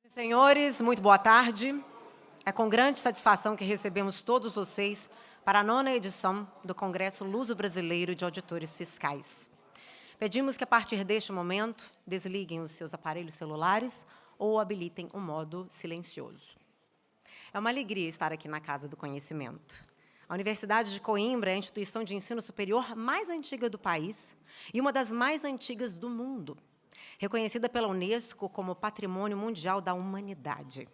Senhores, muito boa tarde. É com grande satisfação que recebemos todos vocês para a 9ª edição do Congresso Luso-Brasileiro de Auditores Fiscais. Pedimos que, a partir deste momento, desliguem os seus aparelhos celulares ou habilitem o modo silencioso. É uma alegria estar aqui na Casa do Conhecimento. A Universidade de Coimbra é a instituição de ensino superior mais antiga do país e uma das mais antigas do mundo, reconhecida pela Unesco como Patrimônio Mundial da Humanidade.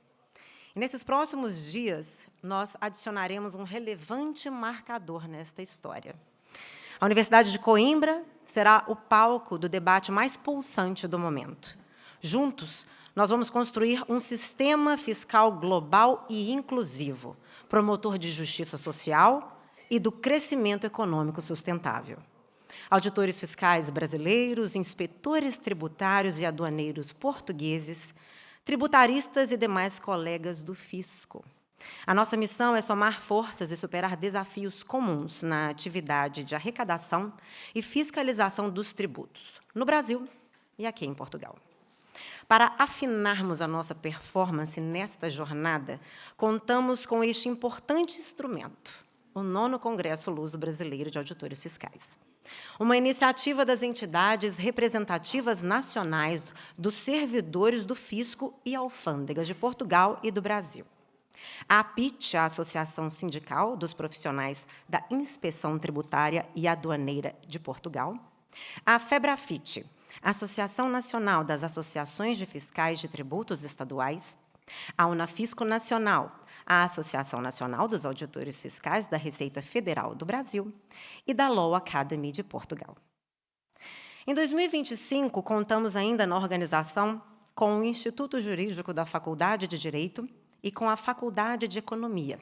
E nesses próximos dias, nós adicionaremos um relevante marcador nesta história. A Universidade de Coimbra será o palco do debate mais pulsante do momento. Juntos, nós vamos construir um sistema fiscal global e inclusivo, promotor de justiça social e do crescimento econômico sustentável. Auditores fiscais brasileiros, inspetores tributários e aduaneiros portugueses, tributaristas e demais colegas do fisco. A nossa missão é somar forças e superar desafios comuns na atividade de arrecadação e fiscalização dos tributos, no Brasil e aqui em Portugal. Para afinarmos a nossa performance nesta jornada, contamos com este importante instrumento, o 9º Congresso Luso-Brasileiro de Auditores Fiscais. Uma iniciativa das entidades representativas nacionais dos servidores do fisco e alfândegas de Portugal e do Brasil. A APIT, a Associação Sindical dos Profissionais da Inspeção Tributária e Aduaneira de Portugal. A FEBRAFIT, Associação Nacional das Associações de Fiscais de Tributos Estaduais. A Unafisco Nacional, a Associação Nacional dos Auditores Fiscais da Receita Federal do Brasil e da Law Academy de Portugal. Em 2025, contamos ainda na organização com o Instituto Jurídico da Faculdade de Direito e com a Faculdade de Economia,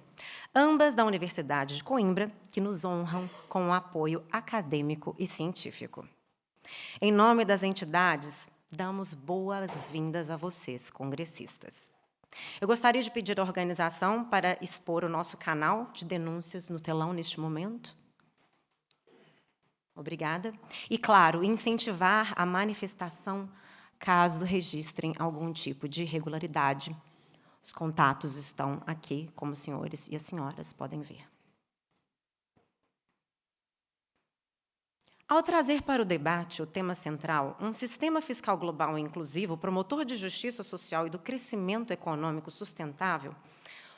ambas da Universidade de Coimbra, que nos honram com o apoio acadêmico e científico. Em nome das entidades, damos boas-vindas a vocês, congressistas. Eu gostaria de pedir à organização para expor o nosso canal de denúncias no telão neste momento. Obrigada. E, claro, incentivar a manifestação caso registrem algum tipo de irregularidade. Os contatos estão aqui, como os senhores e as senhoras podem ver. Ao trazer para o debate o tema central, um sistema fiscal global e inclusivo, promotor de justiça social e do crescimento econômico sustentável,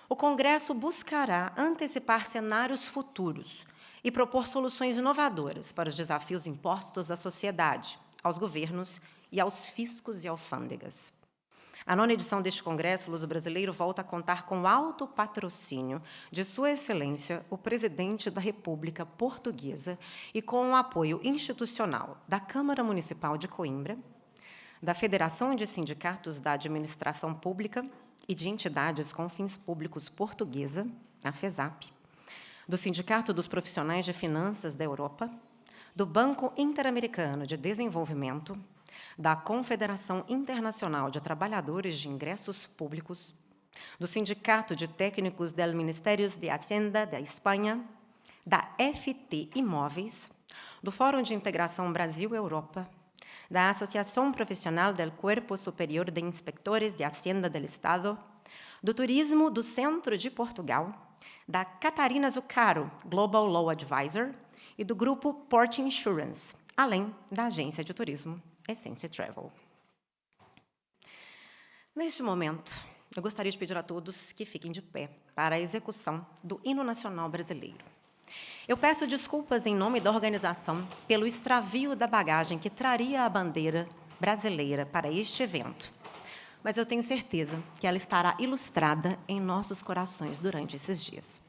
o Congresso buscará antecipar cenários futuros e propor soluções inovadoras para os desafios impostos à sociedade, aos governos e aos fiscos e alfândegas. A 9ª edição deste Congresso Luso-Brasileiro volta a contar com o alto patrocínio de Sua Excelência, o Presidente da República Portuguesa, e com o apoio institucional da Câmara Municipal de Coimbra, da Federação de Sindicatos da Administração Pública e de Entidades com Fins Públicos Portuguesa, a FESAP, do Sindicato dos Profissionais de Finanças da Europa, do Banco Interamericano de Desenvolvimento, da Confederação Internacional de Trabalhadores de Ingressos Públicos, do Sindicato de Técnicos del Ministério de Hacienda da Espanha, da FT Imóveis, do Fórum de Integração Brasil-Europa, da Associação Profissional del Cuerpo Superior de Inspectores de Hacienda del Estado, do Turismo do Centro de Portugal, da Catarina Zuccaro, Global Law Advisor, e do Grupo Port Insurance, além da Agência de Turismo Essence Travel. Neste momento, eu gostaria de pedir a todos que fiquem de pé para a execução do Hino Nacional Brasileiro. Eu peço desculpas em nome da organização pelo extravio da bagagem que traria a bandeira brasileira para este evento, mas eu tenho certeza que ela estará ilustrada em nossos corações durante esses dias.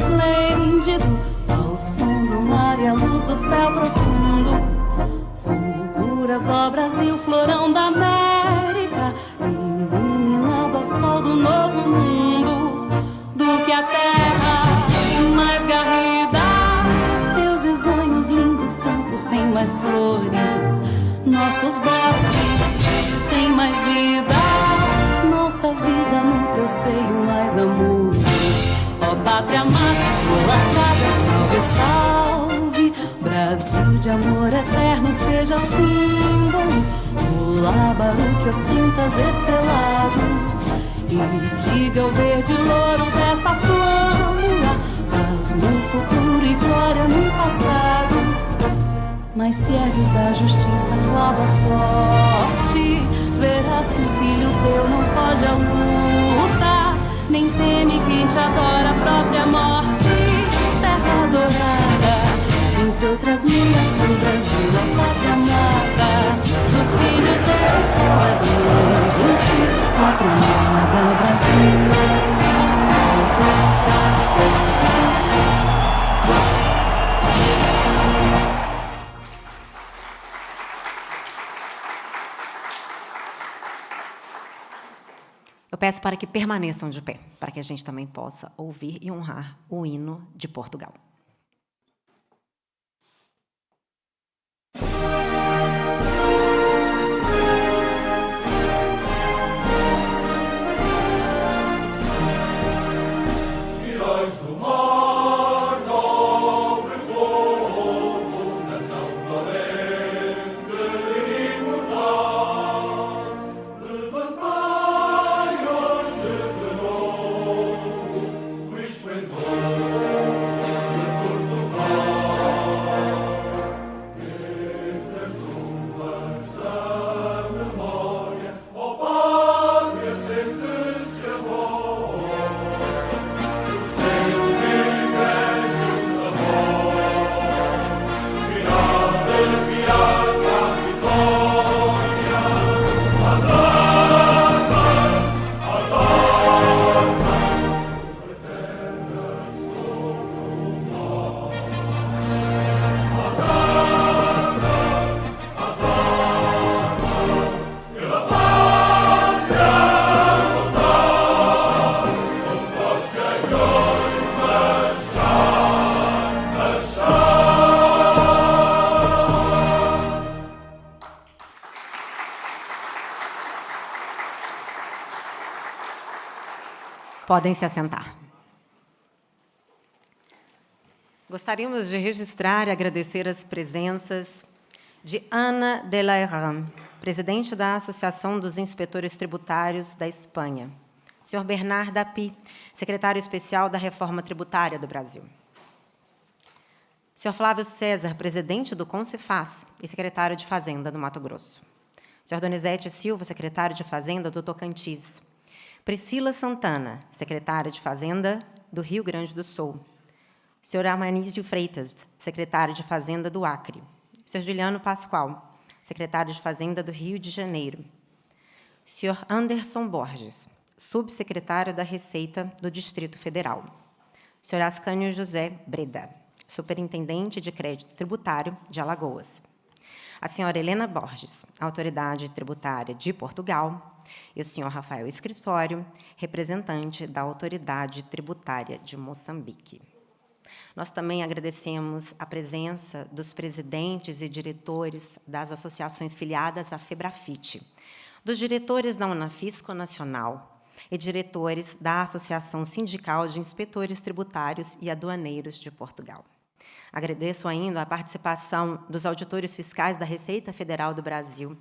esplêndido, ao som do mar e a luz do céu profundo. Fulgura as obras e o florão da América, iluminado ao sol do novo mundo. Do que a terra mais garrida, teus risonhos lindos campos têm mais flores, nossos bosques têm mais vida, nossa vida no teu seio mais amores. Ó pátria amada, idolatrada, salve, salve, Brasil de amor eterno, seja símbolo, o lábaro que ostenta as estrelado. E diga o verde louro desta flâmula, paz no futuro e glória no passado. Mas se ergues da justiça clava forte, verás que o filho teu não foge à luta, nem teme quem te adora a própria morte. Terra adorada, entre outras milhas do Brasil, a pátria amada, dos filhos desse sol brasileiro, gentil, pátria amada, Brasil. Eu peço para que permaneçam de pé, para que a gente também possa ouvir e honrar o hino de Portugal. Podem se assentar. Gostaríamos de registrar e agradecer as presenças de Ana de la Herrán, presidente da Associação dos Inspetores Tributários da Espanha, Sr. Bernard Dapi, secretário especial da Reforma Tributária do Brasil, Sr. Flávio César, presidente do Concefaz e secretário de Fazenda do Mato Grosso, Sr. Donizete Silva, secretário de Fazenda do Tocantins, Priscila Santana, secretária de Fazenda do Rio Grande do Sul, Sr. Armanísio Freitas, secretário de Fazenda do Acre, Sr. Juliano Pascoal, secretário de Fazenda do Rio de Janeiro, Sr. Anderson Borges, subsecretário da Receita do Distrito Federal, Sr. Ascânio José Breda, superintendente de Crédito Tributário de Alagoas, a Sra. Helena Borges, autoridade tributária de Portugal, e o Sr. Rafael Escritório, representante da Autoridade Tributária de Moçambique. Nós também agradecemos a presença dos presidentes e diretores das associações filiadas à FEBRAFIT, dos diretores da Unafisco Nacional e diretores da Associação Sindical de Inspetores Tributários e Aduaneiros de Portugal. Agradeço ainda a participação dos auditores fiscais da Receita Federal do Brasil,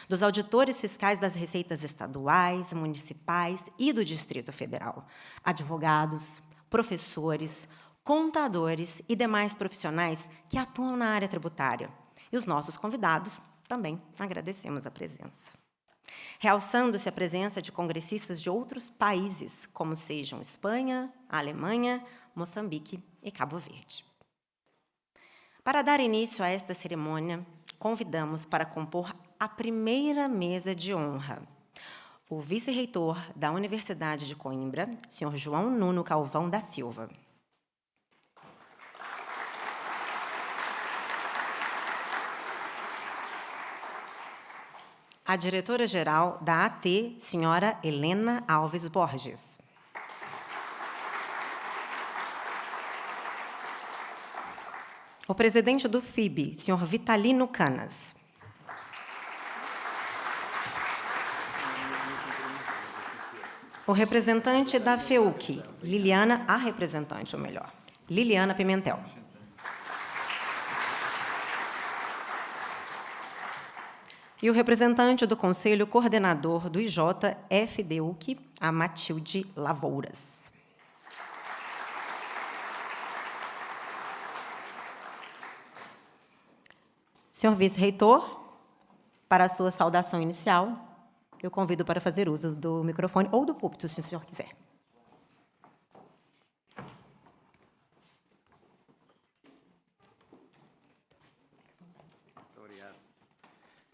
dos auditores fiscais das receitas estaduais, municipais e do Distrito Federal, advogados, professores, contadores e demais profissionais que atuam na área tributária. E os nossos convidados também agradecemos a presença. Realçando-se a presença de congressistas de outros países, como sejam Espanha, Alemanha, Moçambique e Cabo Verde. Para dar início a esta cerimônia, convidamos para compor a primeira mesa de honra o vice-reitor da Universidade de Coimbra, Sr. João Nuno Calvão da Silva, a diretora-geral da AT, senhora Helena Alves Borges. O presidente do FIB, senhor Vitalino Canas. O representante da FEUC, a representante, ou melhor, Liliana Pimentel. E o representante do Conselho Coordenador do IJFDUC, a Matilde Lavouras. Senhor vice-reitor, para a sua saudação inicial, eu convido para fazer uso do microfone ou do púlpito, se o senhor quiser.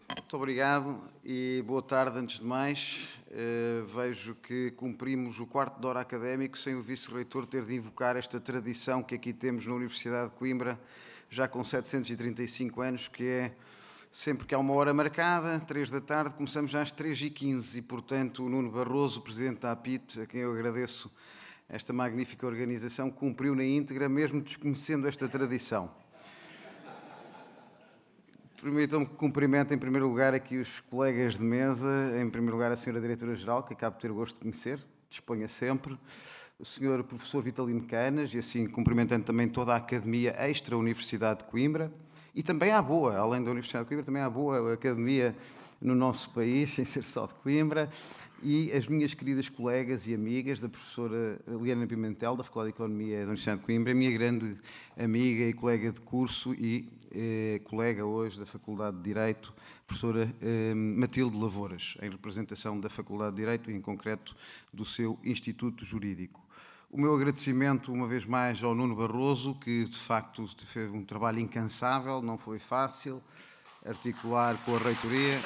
Muito obrigado e boa tarde, antes de mais. Vejo que cumprimos o quarto de hora académico sem o vice-reitor ter de invocar esta tradição que aqui temos na Universidade de Coimbra, já com 735 anos, que é sempre que há uma hora marcada, 3 da tarde, começamos já às 3h15 e, portanto, o Nuno Barroso, presidente da APIT, a quem eu agradeço esta magnífica organização, cumpriu na íntegra, mesmo desconhecendo esta tradição. Permitam-me que cumprimente, em primeiro lugar, aqui os colegas de mesa, em primeiro lugar a senhora Diretora-Geral, que acabo de ter o gosto de conhecer, disponha sempre, o senhor Professor Vitalino Canas, e assim cumprimentando também toda a Academia Extra-Universidade de Coimbra, e também à boa, além da Universidade de Coimbra, também à boa academia no nosso país, sem ser só de Coimbra, e as minhas queridas colegas e amigas, da professora Liliana Pimentel, da Faculdade de Economia da Universidade de Coimbra, a minha grande amiga e colega de curso e colega hoje da Faculdade de Direito, professora Matilde Lavouras, em representação da Faculdade de Direito e, em concreto, do seu Instituto Jurídico. O meu agradecimento, uma vez mais, ao Nuno Barroso, que, de facto, fez um trabalho incansável, não foi fácil, articular com a reitoria.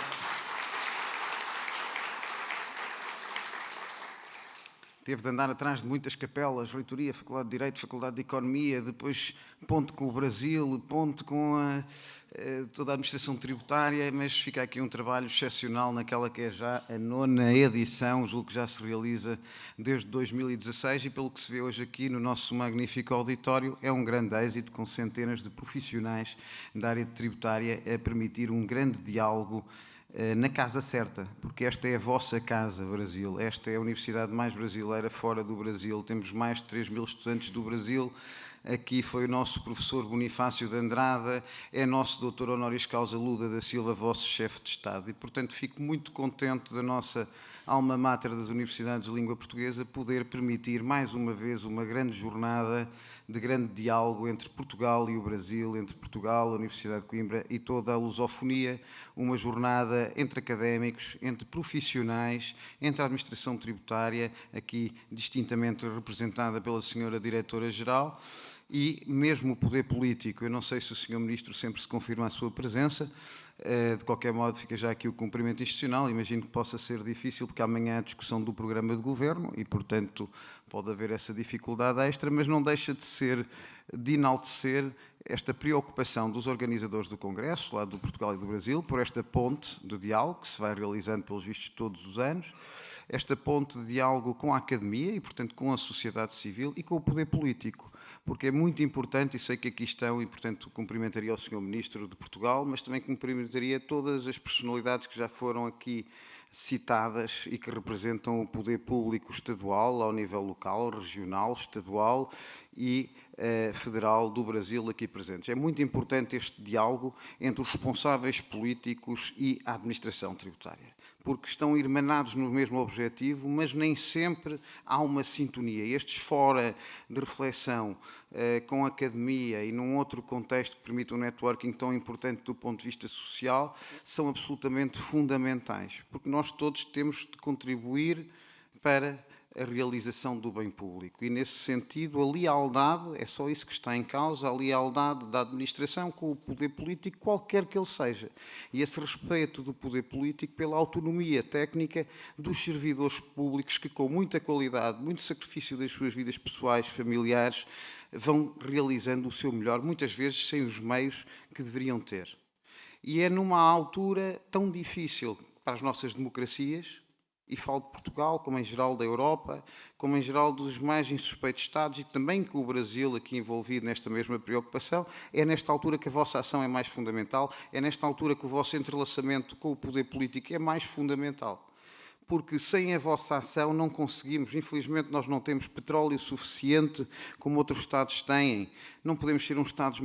Teve de andar atrás de muitas capelas, reitoria, Faculdade de Direito, Faculdade de Economia, depois ponte com o Brasil, ponte com toda a administração tributária, mas fica aqui um trabalho excepcional naquela que é já a 9ª edição, julgo que já se realiza desde 2016 e pelo que se vê hoje aqui no nosso magnífico auditório, é um grande êxito com centenas de profissionais da área tributária a permitir um grande diálogo na casa certa, porque esta é a vossa casa, Brasil. Esta é a universidade mais brasileira fora do Brasil. Temos mais de 3.000 estudantes do Brasil. Aqui foi o nosso professor Bonifácio de Andrada, é nosso doutor honoris causa Luda da Silva, vosso chefe de Estado. E, portanto, fico muito contente da nossa alma mater das universidades de língua portuguesa poder permitir, mais uma vez, uma grande jornada de grande diálogo entre Portugal e o Brasil, entre Portugal, a Universidade de Coimbra e toda a lusofonia, uma jornada entre académicos, entre profissionais, entre a administração tributária, aqui distintamente representada pela senhora Diretora-Geral, e mesmo o poder político. Eu não sei se o senhor Ministro sempre se confirma a sua presença, de qualquer modo fica já aqui o cumprimento institucional, imagino que possa ser difícil porque amanhã há a discussão do programa de governo e, portanto, pode haver essa dificuldade extra, mas não deixa de enaltecer esta preocupação dos organizadores do Congresso, lá do Portugal e do Brasil, por esta ponte de diálogo que se vai realizando, pelos vistos, todos os anos, esta ponte de diálogo com a academia e, portanto, com a sociedade civil e com o poder político, porque é muito importante, e sei que aqui estão, e, portanto, cumprimentaria o Sr. Ministro de Portugal, mas também cumprimentaria todas as personalidades que já foram aqui citadas e que representam o poder público estadual, ao nível local, regional, estadual e federal do Brasil aqui presentes. É muito importante este diálogo entre os responsáveis políticos e a administração tributária, porque estão irmanados no mesmo objetivo, mas nem sempre há uma sintonia. Estes fora de reflexão com a academia e num outro contexto que permite um networking tão importante do ponto de vista social, são absolutamente fundamentais, porque nós todos temos de contribuir para a realização do bem público. E, nesse sentido, a lealdade, é só isso que está em causa, a lealdade da administração com o poder político, qualquer que ele seja. E esse respeito do poder político pela autonomia técnica dos servidores públicos que, com muita qualidade, muito sacrifício das suas vidas pessoais, familiares, vão realizando o seu melhor, muitas vezes sem os meios que deveriam ter. E é numa altura tão difícil para as nossas democracias, e falo de Portugal, como em geral da Europa, como em geral dos mais insuspeitos Estados, e também com o Brasil aqui envolvido nesta mesma preocupação. É nesta altura que a vossa ação é mais fundamental, é nesta altura que o vosso entrelaçamento com o poder político é mais fundamental. Porque sem a vossa ação não conseguimos, infelizmente nós não temos petróleo suficiente como outros Estados têm. Não podemos ser uns Estados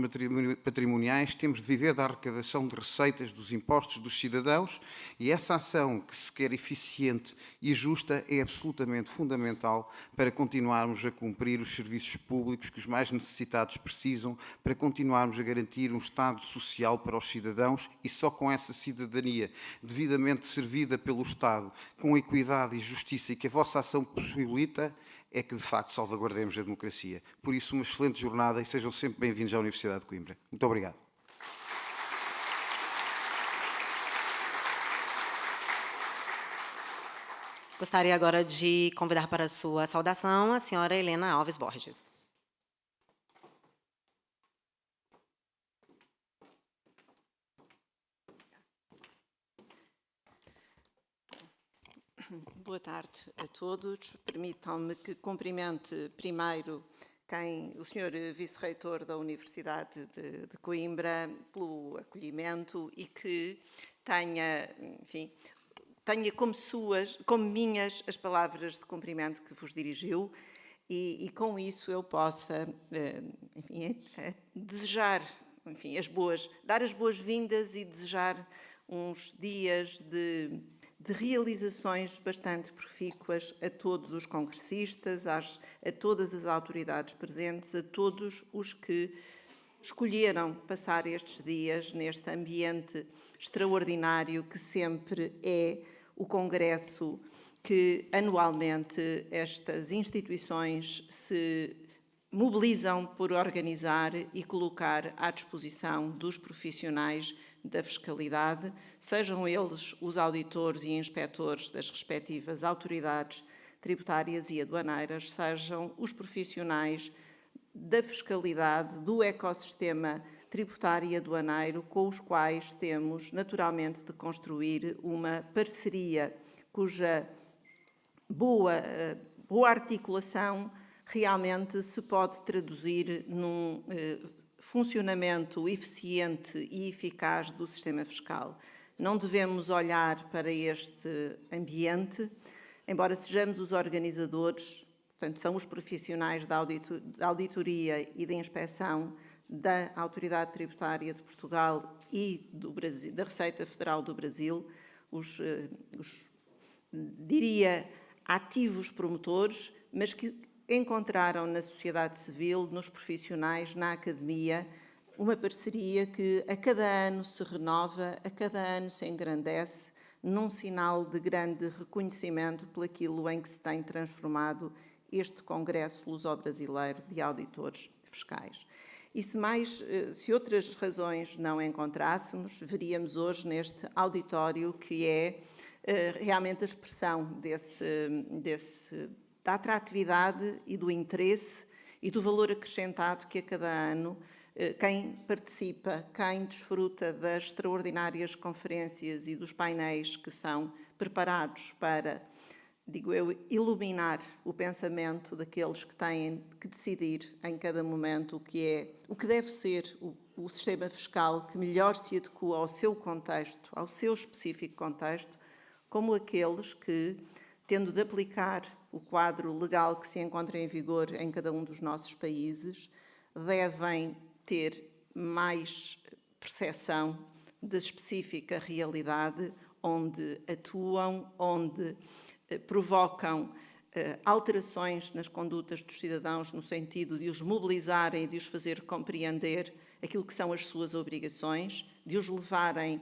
patrimoniais, temos de viver da arrecadação de receitas dos impostos dos cidadãos, e essa ação que se quer eficiente e justa é absolutamente fundamental para continuarmos a cumprir os serviços públicos que os mais necessitados precisam, para continuarmos a garantir um Estado social para os cidadãos, e só com essa cidadania devidamente servida pelo Estado, com equidade e justiça, e que a vossa ação possibilita, é que de facto salvaguardemos a democracia. Por isso, uma excelente jornada e sejam sempre bem-vindos à Universidade de Coimbra. Muito obrigado. Gostaria agora de convidar para a sua saudação a senhora Helena Alves Borges. Boa tarde a todos. Permitam-me que cumprimente primeiro o Sr. Vice-Reitor da Universidade de Coimbra pelo acolhimento e que tenha como minhas as palavras de cumprimento que vos dirigiu e com isso eu possa, desejar, dar as boas-vindas e desejar uns dias de realizações bastante profícuas a todos os congressistas, a todas as autoridades presentes, a todos os que escolheram passar estes dias neste ambiente extraordinário que sempre é o Congresso que anualmente estas instituições se mobilizam por organizar e colocar à disposição dos profissionais da fiscalidade, sejam eles os auditores e inspectores das respectivas autoridades tributárias e aduaneiras, sejam os profissionais da fiscalidade, do ecossistema tributário e aduaneiro, com os quais temos naturalmente de construir uma parceria cuja boa articulação realmente se pode traduzir num funcionamento eficiente e eficaz do sistema fiscal. Não devemos olhar para este ambiente, embora sejamos os organizadores, portanto, são os profissionais da auditoria e da inspeção da Autoridade Tributária de Portugal e da Receita Federal do Brasil, diria, ativos promotores, mas que encontraram na sociedade civil, nos profissionais, na academia, uma parceria que a cada ano se renova, a cada ano se engrandece, num sinal de grande reconhecimento pelaquilo em que se tem transformado este Congresso Luso-Brasileiro de Auditores Fiscais. E se outras razões não encontrássemos, veríamos hoje neste auditório que é realmente a expressão da atratividade e do interesse e do valor acrescentado que a cada ano quem participa, quem desfruta das extraordinárias conferências e dos painéis que são preparados para, digo eu, iluminar o pensamento daqueles que têm que decidir em cada momento o que deve ser o sistema fiscal que melhor se adequa ao seu contexto, ao seu específico contexto, como aqueles que, tendo de aplicar o quadro legal que se encontra em vigor em cada um dos nossos países, devem ter mais percepção da específica realidade onde atuam, onde provocam alterações nas condutas dos cidadãos no sentido de os mobilizarem e de os fazer compreender aquilo que são as suas obrigações, de os levarem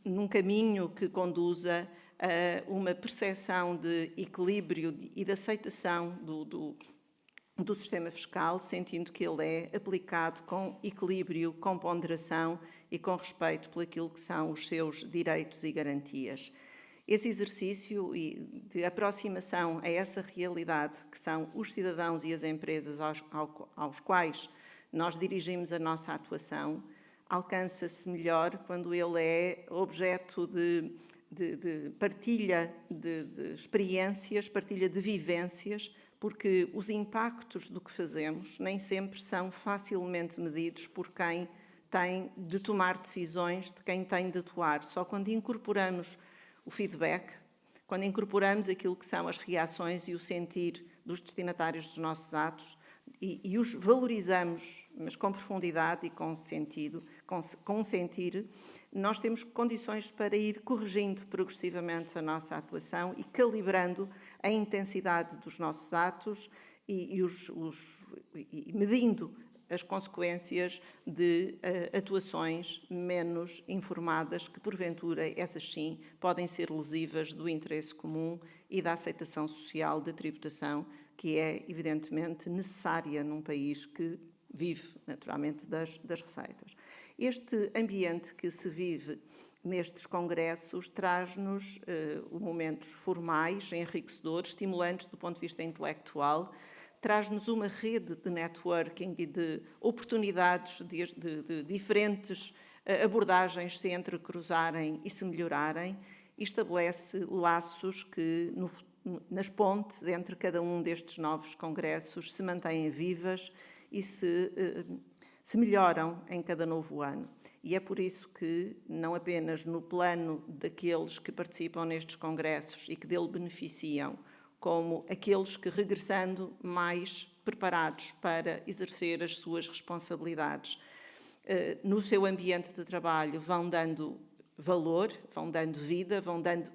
num caminho que conduza a uma percepção de equilíbrio e de aceitação do sistema fiscal, sentindo que ele é aplicado com equilíbrio, com ponderação e com respeito por aquilo que são os seus direitos e garantias. Esse exercício de aproximação a essa realidade que são os cidadãos e as empresas aos quais nós dirigimos a nossa atuação, alcança-se melhor quando ele é objeto de de partilha de experiências, partilha de vivências, porque os impactos do que fazemos nem sempre são facilmente medidos por quem tem de tomar decisões, de quem tem de atuar. Só quando incorporamos o feedback, quando incorporamos aquilo que são as reações e o sentir dos destinatários dos nossos atos e os valorizamos, mas com profundidade e com sentido, com um sentir, nós temos condições para ir corrigindo progressivamente a nossa atuação e calibrando a intensidade dos nossos atos e medindo as consequências de atuações menos informadas, que porventura, essas sim, podem ser lesivas do interesse comum e da aceitação social da tributação, que é evidentemente necessária num país que vive naturalmente das receitas. Este ambiente que se vive nestes congressos traz-nos momentos formais, enriquecedores, estimulantes do ponto de vista intelectual, traz-nos uma rede de networking e de oportunidades de diferentes abordagens se entrecruzarem e se melhorarem, e estabelece laços que, nas pontes entre cada um destes novos congressos, se mantêm vivas e se melhoram em cada novo ano. E é por isso que, não apenas no plano daqueles que participam nestes congressos e que dele beneficiam, como aqueles que, regressando mais preparados para exercer as suas responsabilidades, no seu ambiente de trabalho vão dando valor, vão dando vida, vão dando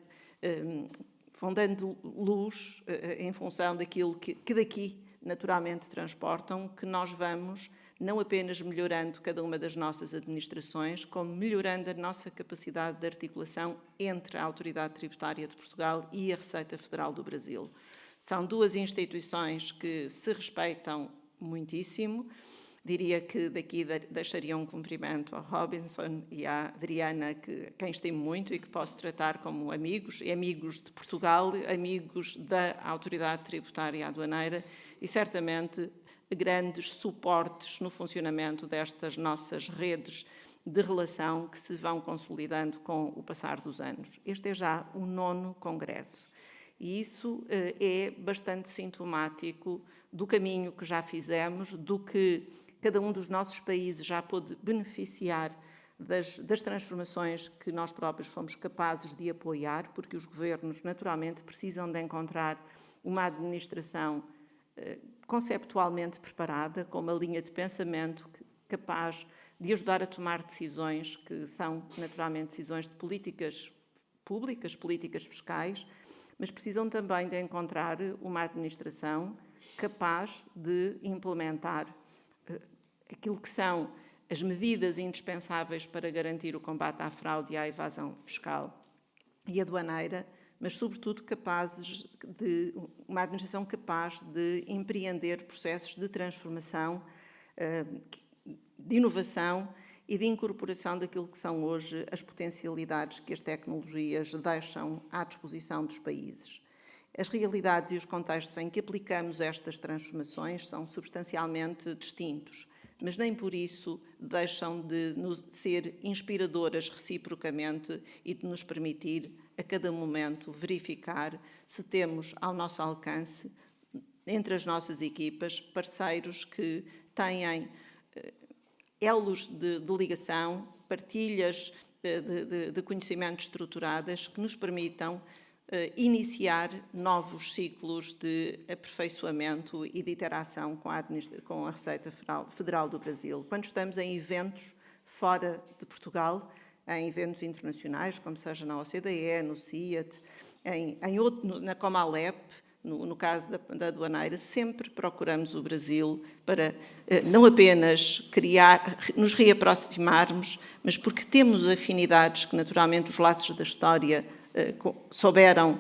luz em função daquilo que daqui naturalmente transportam, que nós vamos não apenas melhorando cada uma das nossas administrações, como melhorando a nossa capacidade de articulação entre a Autoridade Tributária de Portugal e a Receita Federal do Brasil. São duas instituições que se respeitam muitíssimo. Diria que daqui deixaria um cumprimento ao Robinson e à Adriana, quem estimo muito e que posso tratar como amigos, e amigos de Portugal, amigos da Autoridade Tributária Aduaneira e certamente grandes suportes no funcionamento destas nossas redes de relação que se vão consolidando com o passar dos anos. Este é já o 9º Congresso e isso é bastante sintomático do caminho que já fizemos, do que cada um dos nossos países já pôde beneficiar das transformações que nós próprios fomos capazes de apoiar, porque os governos naturalmente precisam de encontrar uma administração conceptualmente preparada, com uma linha de pensamento capaz de ajudar a tomar decisões que são naturalmente decisões de políticas públicas, políticas fiscais, mas precisam também de encontrar uma administração capaz de implementar aquilo que são as medidas indispensáveis para garantir o combate à fraude e à evasão fiscal e aduaneira, mas sobretudo uma administração capaz de empreender processos de transformação, de inovação e de incorporação daquilo que são hoje as potencialidades que as tecnologias deixam à disposição dos países. As realidades e os contextos em que aplicamos estas transformações são substancialmente distintos, mas nem por isso deixam de ser inspiradoras reciprocamente e de nos permitir, a cada momento, verificar se temos ao nosso alcance, entre as nossas equipas, parceiros que têm elos de ligação, partilhas de conhecimentos estruturadas que nos permitam iniciar novos ciclos de aperfeiçoamento e de interação com a Receita Federal do Brasil. Quando estamos em eventos fora de Portugal, em eventos internacionais, como seja na OCDE, no CIAT, na Comalep, no caso da aduaneira, sempre procuramos o Brasil para não apenas nos reaproximarmos, mas porque temos afinidades que naturalmente os laços da história souberam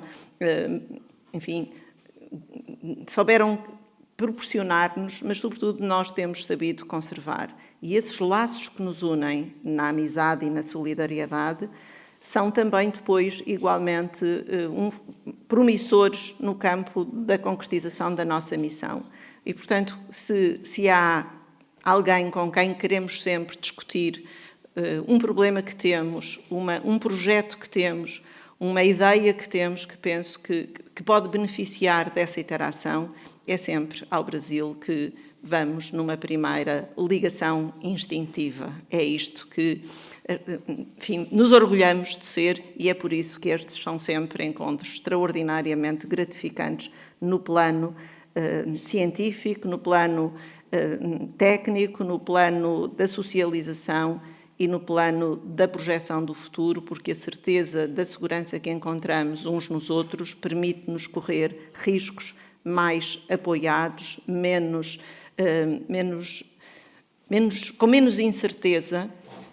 proporcionar-nos, mas sobretudo nós temos sabido conservar. E esses laços que nos unem na amizade e na solidariedade são também depois igualmente promissores no campo da concretização da nossa missão. E, portanto, se há alguém com quem queremos sempre discutir um problema que temos, um projeto que temos, Uma ideia que temos, que penso que pode beneficiar dessa interação, é sempre ao Brasil que vamos numa primeira ligação instintiva. É isto que, enfim, nos orgulhamos de ser, e é por isso que estes são sempre encontros extraordinariamente gratificantes no plano científico, no plano técnico, no plano da socialização e no plano da projeção do futuro, porque a certeza da segurança que encontramos uns nos outros permite-nos correr riscos mais apoiados, com menos incerteza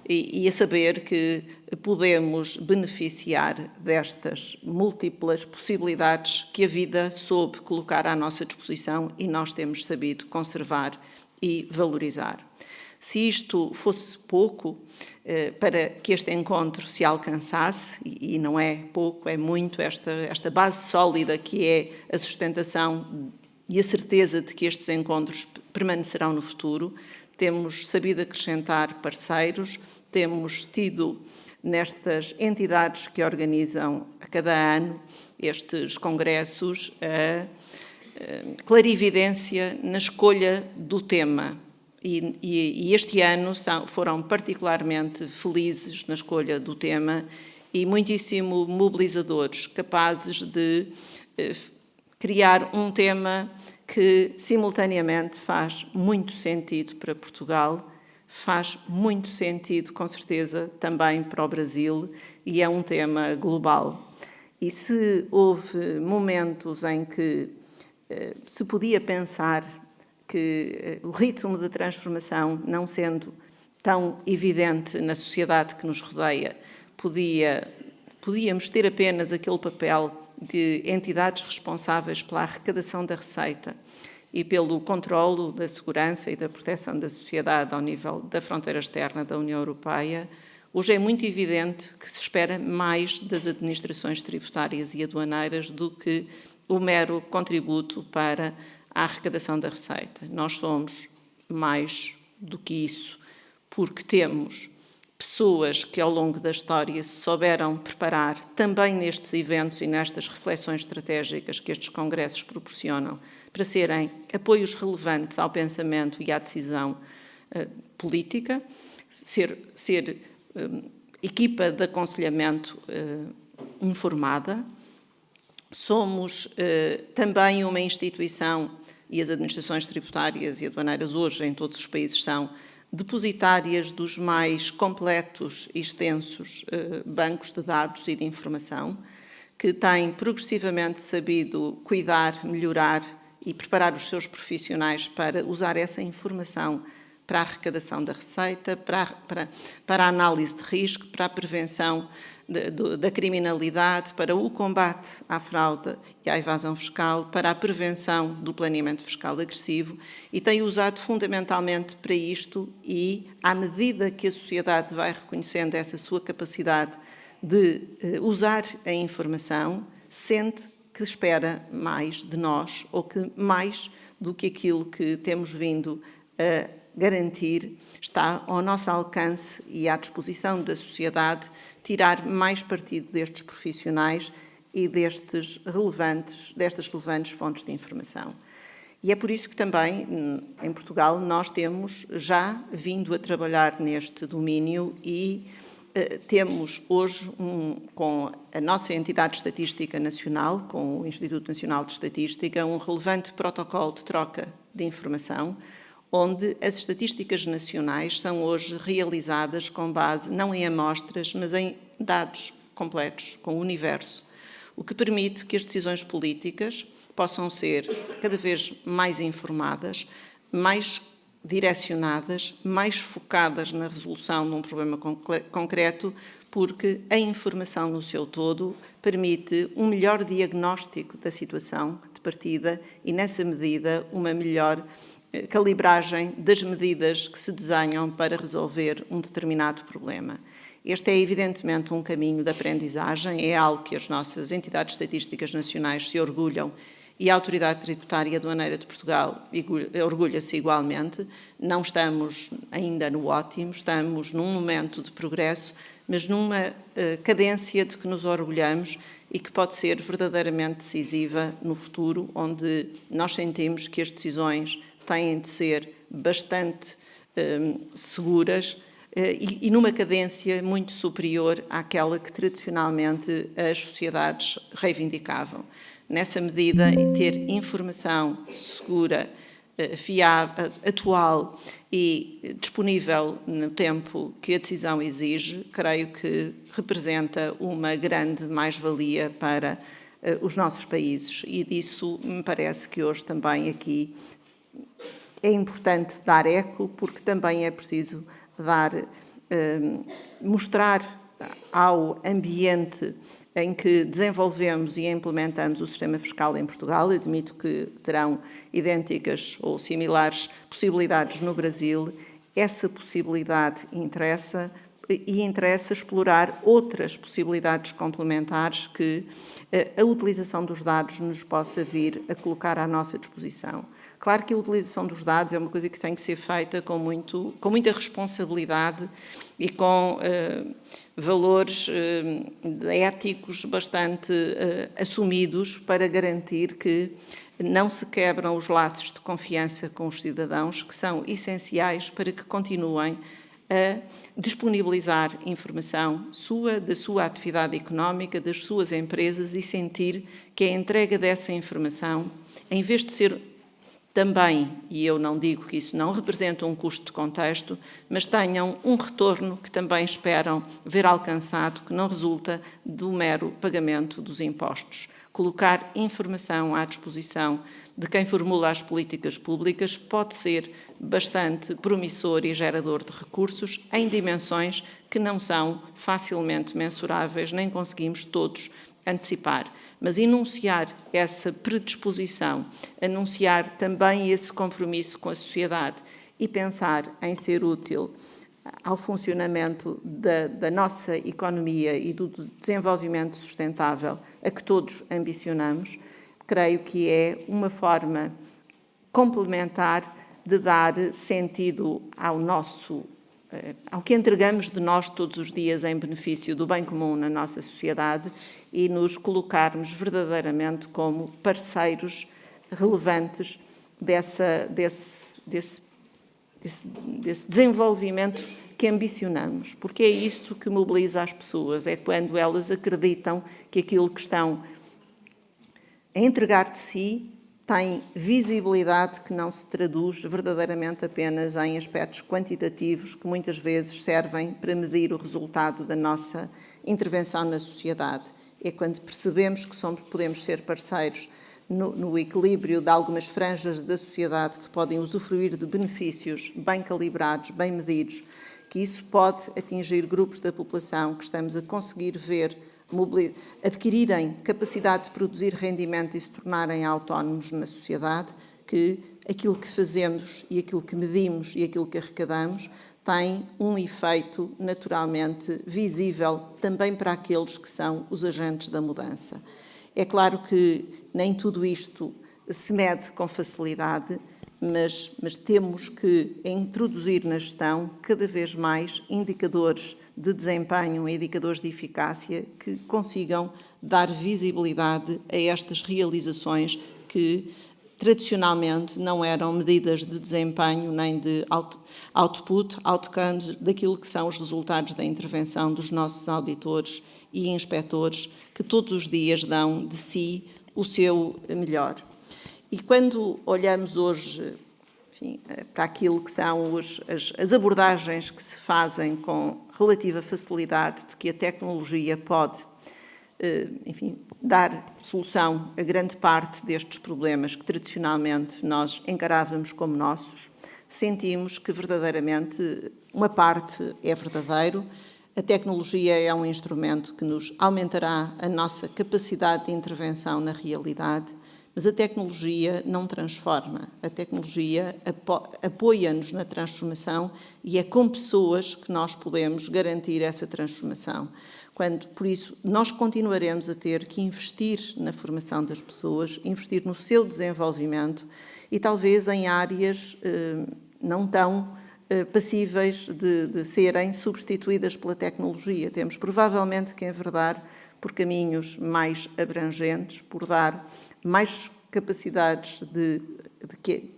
e a saber que podemos beneficiar destas múltiplas possibilidades que a vida soube colocar à nossa disposição e nós temos sabido conservar e valorizar. Se isto fosse pouco, para que este encontro se alcançasse, e não é pouco, é muito, esta base sólida que é a sustentação e a certeza de que estes encontros permanecerão no futuro, temos sabido acrescentar parceiros, temos tido nestas entidades que organizam a cada ano estes congressos a clarividência na escolha do tema. E este ano foram particularmente felizes na escolha do tema e muitíssimo mobilizadores, capazes de criar um tema que simultaneamente faz muito sentido para Portugal, faz muito sentido, com certeza, também para o Brasil, e é um tema global. E se houve momentos em que se podia pensar que o ritmo de transformação, não sendo tão evidente na sociedade que nos rodeia, podíamos ter apenas aquele papel de entidades responsáveis pela arrecadação da receita e pelo controlo da segurança e da proteção da sociedade ao nível da fronteira externa da União Europeia, hoje é muito evidente que se espera mais das administrações tributárias e aduaneiras do que o mero contributo para a arrecadação da receita. Nós somos mais do que isso, porque temos pessoas que ao longo da história se souberam preparar também nestes eventos e nestas reflexões estratégicas que estes congressos proporcionam para serem apoios relevantes ao pensamento e à decisão política, ser equipa de aconselhamento informada. Somos também uma instituição, e as administrações tributárias e aduaneiras hoje em todos os países são depositárias dos mais completos e extensos bancos de dados e de informação, que têm progressivamente sabido cuidar, melhorar e preparar os seus profissionais para usar essa informação para a arrecadação da receita, para a análise de risco, para a prevenção da criminalidade, para o combate à fraude e à evasão fiscal, para a prevenção do planeamento fiscal agressivo, e tem usado fundamentalmente para isto, e à medida que a sociedade vai reconhecendo essa sua capacidade de usar a informação, sente que espera mais de nós, ou que mais do que aquilo que temos vindo a garantir está ao nosso alcance e à disposição da sociedade tirar mais partido destes profissionais e destas relevantes fontes de informação. E é por isso que também, em Portugal, nós temos já vindo a trabalhar neste domínio e temos hoje, com a nossa entidade estatística nacional, com o Instituto Nacional de Estatística, um relevante protocolo de troca de informação, onde as estatísticas nacionais são hoje realizadas com base não em amostras, mas em dados completos, com o universo, o que permite que as decisões políticas possam ser cada vez mais informadas, mais direcionadas, mais focadas na resolução de um problema concreto, porque a informação no seu todo permite um melhor diagnóstico da situação de partida e, nessa medida, uma melhor calibragem das medidas que se desenham para resolver um determinado problema. Este é, evidentemente, um caminho de aprendizagem, é algo que as nossas entidades estatísticas nacionais se orgulham e a Autoridade Tributária e Aduaneira de Portugal orgulha-se igualmente. Não estamos ainda no ótimo, estamos num momento de progresso, mas numa cadência de que nos orgulhamos e que pode ser verdadeiramente decisiva no futuro, onde nós sentimos que as decisões têm de ser bastante seguras e numa cadência muito superior àquela que tradicionalmente as sociedades reivindicavam. Nessa medida, ter informação segura, fiável, atual e disponível no tempo que a decisão exige, creio que representa uma grande mais-valia para os nossos países. E disso me parece que hoje também aqui é importante dar eco, porque também é preciso mostrar ao ambiente em que desenvolvemos e implementamos o sistema fiscal em Portugal. Admito que terão idênticas ou similares possibilidades no Brasil. Essa possibilidade interessa e interessa explorar outras possibilidades complementares que a utilização dos dados nos possa vir a colocar à nossa disposição. Claro que a utilização dos dados é uma coisa que tem que ser feita com muita responsabilidade e com valores éticos bastante assumidos para garantir que não se quebram os laços de confiança com os cidadãos, que são essenciais para que continuem a disponibilizar informação da sua atividade económica, das suas empresas, e sentir que a entrega dessa informação, em vez de ser também, e eu não digo que isso não representa um custo de contexto, mas tenham um retorno que também esperam ver alcançado, que não resulta do mero pagamento dos impostos. Colocar informação à disposição de quem formula as políticas públicas pode ser bastante promissor e gerador de recursos em dimensões que não são facilmente mensuráveis, nem conseguimos todos antecipar. Mas enunciar essa predisposição, anunciar também esse compromisso com a sociedade e pensar em ser útil ao funcionamento da nossa economia e do desenvolvimento sustentável a que todos ambicionamos, creio que é uma forma complementar de dar sentido ao que entregamos de nós todos os dias em benefício do bem comum na nossa sociedade e nos colocarmos verdadeiramente como parceiros relevantes desse desenvolvimento que ambicionamos, porque é isto que mobiliza as pessoas, é quando elas acreditam que aquilo que estão a entregar de si tem visibilidade que não se traduz verdadeiramente apenas em aspectos quantitativos que muitas vezes servem para medir o resultado da nossa intervenção na sociedade. É quando percebemos que podemos ser parceiros no equilíbrio de algumas franjas da sociedade que podem usufruir de benefícios bem calibrados, bem medidos, que isso pode atingir grupos da população que estamos a conseguir ver adquirirem capacidade de produzir rendimento e se tornarem autónomos na sociedade, que aquilo que fazemos e aquilo que medimos e aquilo que arrecadamos tem um efeito naturalmente visível também para aqueles que são os agentes da mudança. É claro que nem tudo isto se mede com facilidade, mas temos que introduzir na gestão cada vez mais indicadores de desempenho, indicadores de eficácia que consigam dar visibilidade a estas realizações que tradicionalmente não eram medidas de desempenho nem de output, outcomes, daquilo que são os resultados da intervenção dos nossos auditores e inspectores que todos os dias dão de si o seu melhor. E quando olhamos hoje, enfim, para aquilo que são as abordagens que se fazem com relativa facilidade de que a tecnologia pode, enfim, dar solução a grande parte destes problemas que tradicionalmente nós encarávamos como nossos, sentimos que verdadeiramente uma parte é verdadeiro. A tecnologia é um instrumento que nos aumentará a nossa capacidade de intervenção na realidade, mas a tecnologia não transforma. A tecnologia apoia-nos na transformação e é com pessoas que nós podemos garantir essa transformação. Por isso, nós continuaremos a ter que investir na formação das pessoas, investir no seu desenvolvimento e talvez em áreas não tão passíveis de serem substituídas pela tecnologia. Temos provavelmente que enverdar por caminhos mais abrangentes, por dar mais capacidades de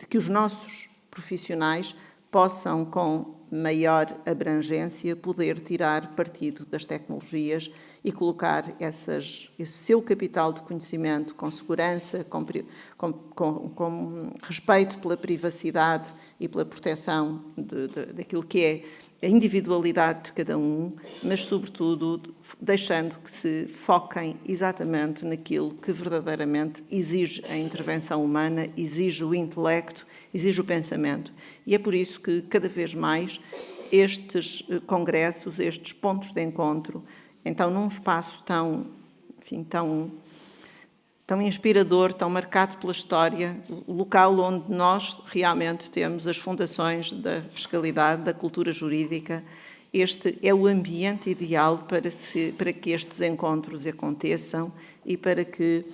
que os nossos profissionais possam, com maior abrangência, poder tirar partido das tecnologias e colocar esse seu capital de conhecimento com segurança, com respeito pela privacidade e pela proteção daquilo que é a individualidade de cada um, mas, sobretudo, deixando que se foquem exatamente naquilo que verdadeiramente exige a intervenção humana, exige o intelecto, exige o pensamento. E é por isso que, cada vez mais, estes congressos, estes pontos de encontro, então, num espaço tão inspirador, tão marcado pela história, o local onde nós realmente temos as fundações da fiscalidade, da cultura jurídica, este é o ambiente ideal para que estes encontros aconteçam e para que,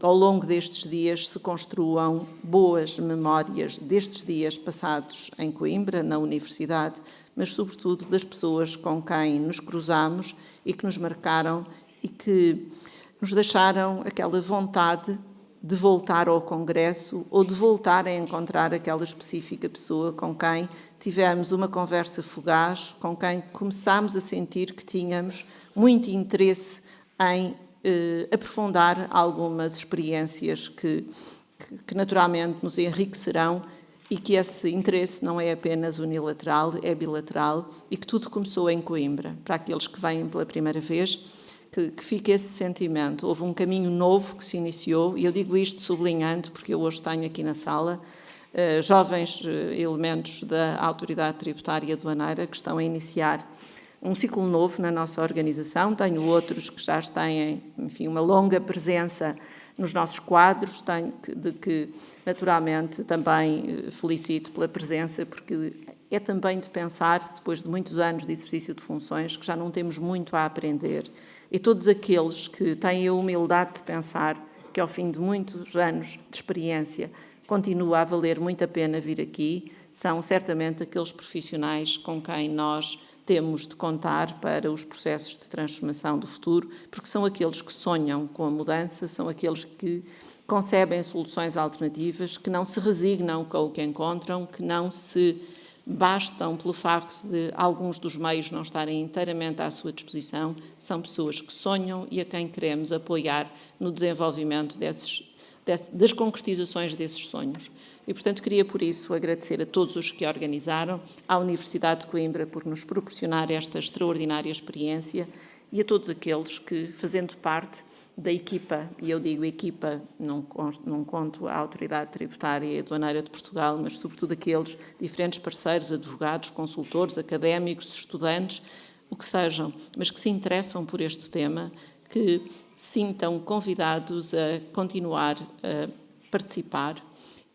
ao longo destes dias, se construam boas memórias destes dias passados em Coimbra, na Universidade, mas, sobretudo, das pessoas com quem nos cruzamos e que nos marcaram e que nos deixaram aquela vontade de voltar ao Congresso ou de voltar a encontrar aquela específica pessoa com quem tivemos uma conversa fugaz, com quem começámos a sentir que tínhamos muito interesse em aprofundar algumas experiências que naturalmente nos enriquecerão e que esse interesse não é apenas unilateral, é bilateral e que tudo começou em Coimbra. Para aqueles que vêm pela primeira vez, que fique esse sentimento. Houve um caminho novo que se iniciou, e eu digo isto sublinhando, porque eu hoje tenho aqui na sala jovens elementos da Autoridade Tributária Aduaneira que estão a iniciar um ciclo novo na nossa organização. Tenho outros que já têm, enfim, uma longa presença nos nossos quadros, de que naturalmente também felicito pela presença, porque é também de pensar, depois de muitos anos de exercício de funções, que já não temos muito a aprender. E todos aqueles que têm a humildade de pensar que, ao fim de muitos anos de experiência, continua a valer muito a pena vir aqui, são certamente aqueles profissionais com quem nós temos de contar para os processos de transformação do futuro, porque são aqueles que sonham com a mudança, são aqueles que concebem soluções alternativas, que não se resignam com o que encontram, que não se bastam pelo facto de alguns dos meios não estarem inteiramente à sua disposição. São pessoas que sonham e a quem queremos apoiar no desenvolvimento das concretizações desses sonhos. E, portanto, queria, por isso, agradecer a todos os que organizaram, à Universidade de Coimbra por nos proporcionar esta extraordinária experiência e a todos aqueles que, fazendo parte da equipa, e eu digo equipa, não conto a Autoridade Tributária e Aduaneira de Portugal, mas sobretudo aqueles diferentes parceiros, advogados, consultores, académicos, estudantes, o que sejam, mas que se interessam por este tema, que se sintam convidados a continuar a participar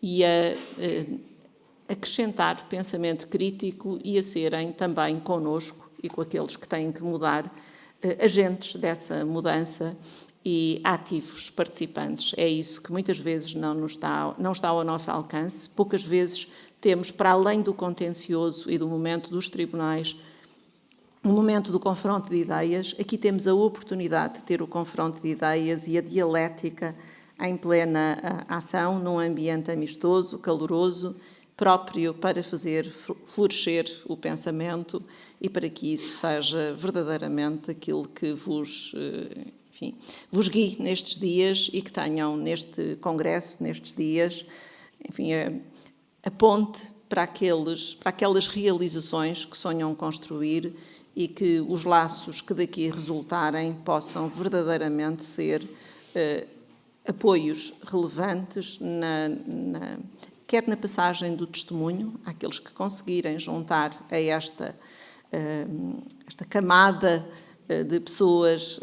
e a acrescentar pensamento crítico e a serem também connosco e com aqueles que têm que mudar, agentes dessa mudança e ativos participantes. É isso que muitas vezes não está ao nosso alcance. Poucas vezes temos, para além do contencioso e do momento dos tribunais, um momento do confronto de ideias. Aqui temos a oportunidade de ter o confronto de ideias e a dialética em plena ação, num ambiente amistoso, caloroso, próprio para fazer florescer o pensamento e para que isso seja verdadeiramente aquilo que vos guie nestes dias e que tenham neste congresso, nestes dias, enfim, a ponte para aquelas realizações que sonham construir e que os laços que daqui resultarem possam verdadeiramente ser apoios relevantes, quer na passagem do testemunho, àqueles que conseguirem juntar a esta camada de pessoas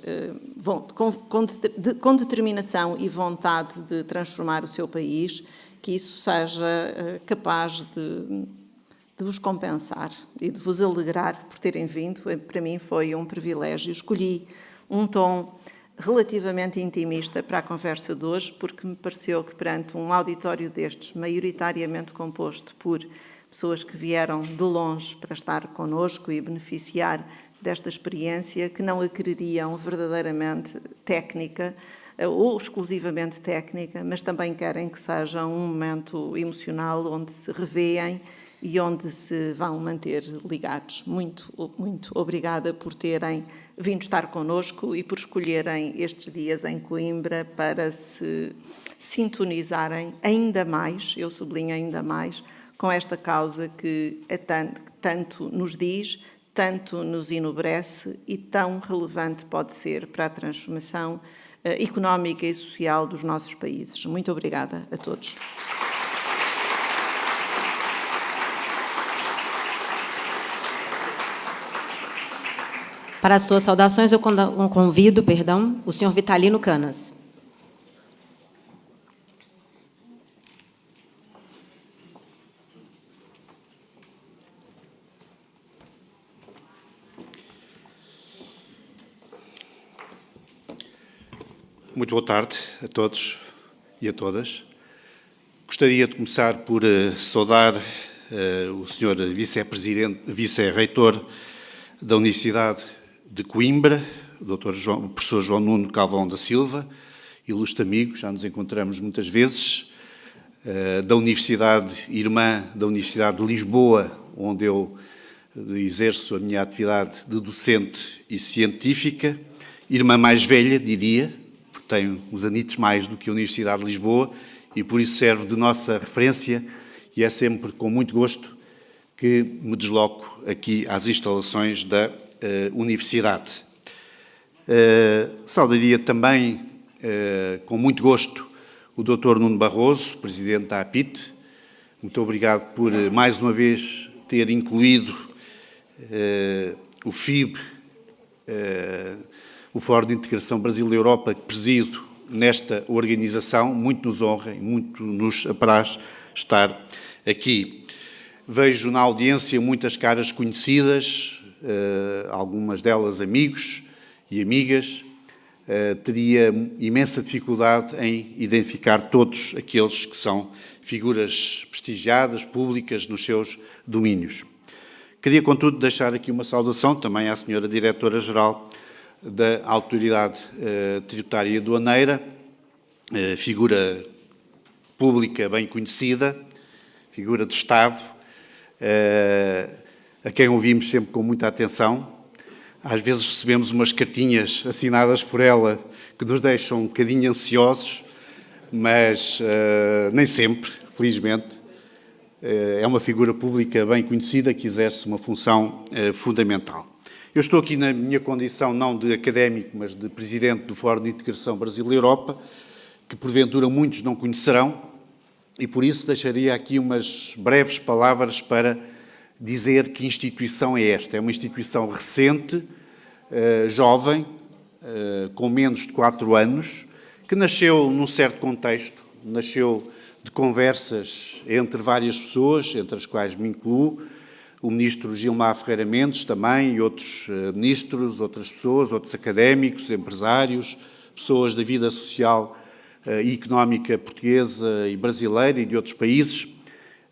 com determinação e vontade de transformar o seu país, que isso seja capaz de vos compensar e de vos alegrar por terem vindo. Para mim foi um privilégio. Escolhi um tom relativamente intimista para a conversa de hoje, porque me pareceu que perante um auditório destes, maioritariamente composto por pessoas que vieram de longe para estar connosco e beneficiar desta experiência, que não a quereriam verdadeiramente técnica ou exclusivamente técnica, mas também querem que seja um momento emocional onde se revêem e onde se vão manter ligados. Muito, muito obrigada por terem vindo estar connosco e por escolherem estes dias em Coimbra para se sintonizarem ainda mais, eu sublinho ainda mais, com esta causa que tanto nos diz, tanto nos enobrece e tão relevante pode ser para a transformação económica e social dos nossos países. Muito obrigada a todos. Para as suas saudações, eu convido, o senhor Vitalino Canas. Muito boa tarde a todos e a todas. Gostaria de começar por saudar o Sr. Vice-Reitor da Universidade de Coimbra, o professor João Nuno Calvão da Silva, ilustre amigo, já nos encontramos muitas vezes, da Universidade Irmã da Universidade de Lisboa, onde eu exerço a minha atividade de docente e científica, irmã mais velha, diria, porque tenho uns anitos mais do que a Universidade de Lisboa e por isso serve de nossa referência e é sempre com muito gosto que me desloco aqui às instalações da Universidade. Saudaria também, com muito gosto, o Dr. Nuno Barroso, Presidente da APIT. Muito obrigado por, mais uma vez, ter incluído o FIB, o Fórum de Integração Brasil-Europa, que presido nesta organização. Muito nos honra e muito nos apraz estar aqui. Vejo na audiência muitas caras conhecidas, algumas delas amigos e amigas. Teria imensa dificuldade em identificar todos aqueles que são figuras prestigiadas, públicas, nos seus domínios. Queria, contudo, deixar aqui uma saudação também à Sra. Diretora-Geral da Autoridade Tributária e Aduaneira, figura pública bem conhecida, figura de Estado, a quem ouvimos sempre com muita atenção. Às vezes recebemos umas cartinhas assinadas por ela que nos deixam um bocadinho ansiosos, mas nem sempre, felizmente. É uma figura pública bem conhecida que exerce uma função fundamental. Eu estou aqui na minha condição não de académico, mas de Presidente do Fórum de Integração Brasil-Europa, que porventura muitos não conhecerão, e por isso deixaria aqui umas breves palavras para dizer que instituição é esta. É uma instituição recente, jovem, com menos de 4 anos, que nasceu num certo contexto, nasceu de conversas entre várias pessoas, entre as quais me incluo, o ministro Gilmar Ferreira Mendes também, e outros ministros, outras pessoas, outros académicos, empresários, pessoas da vida social e económica portuguesa e brasileira e de outros países,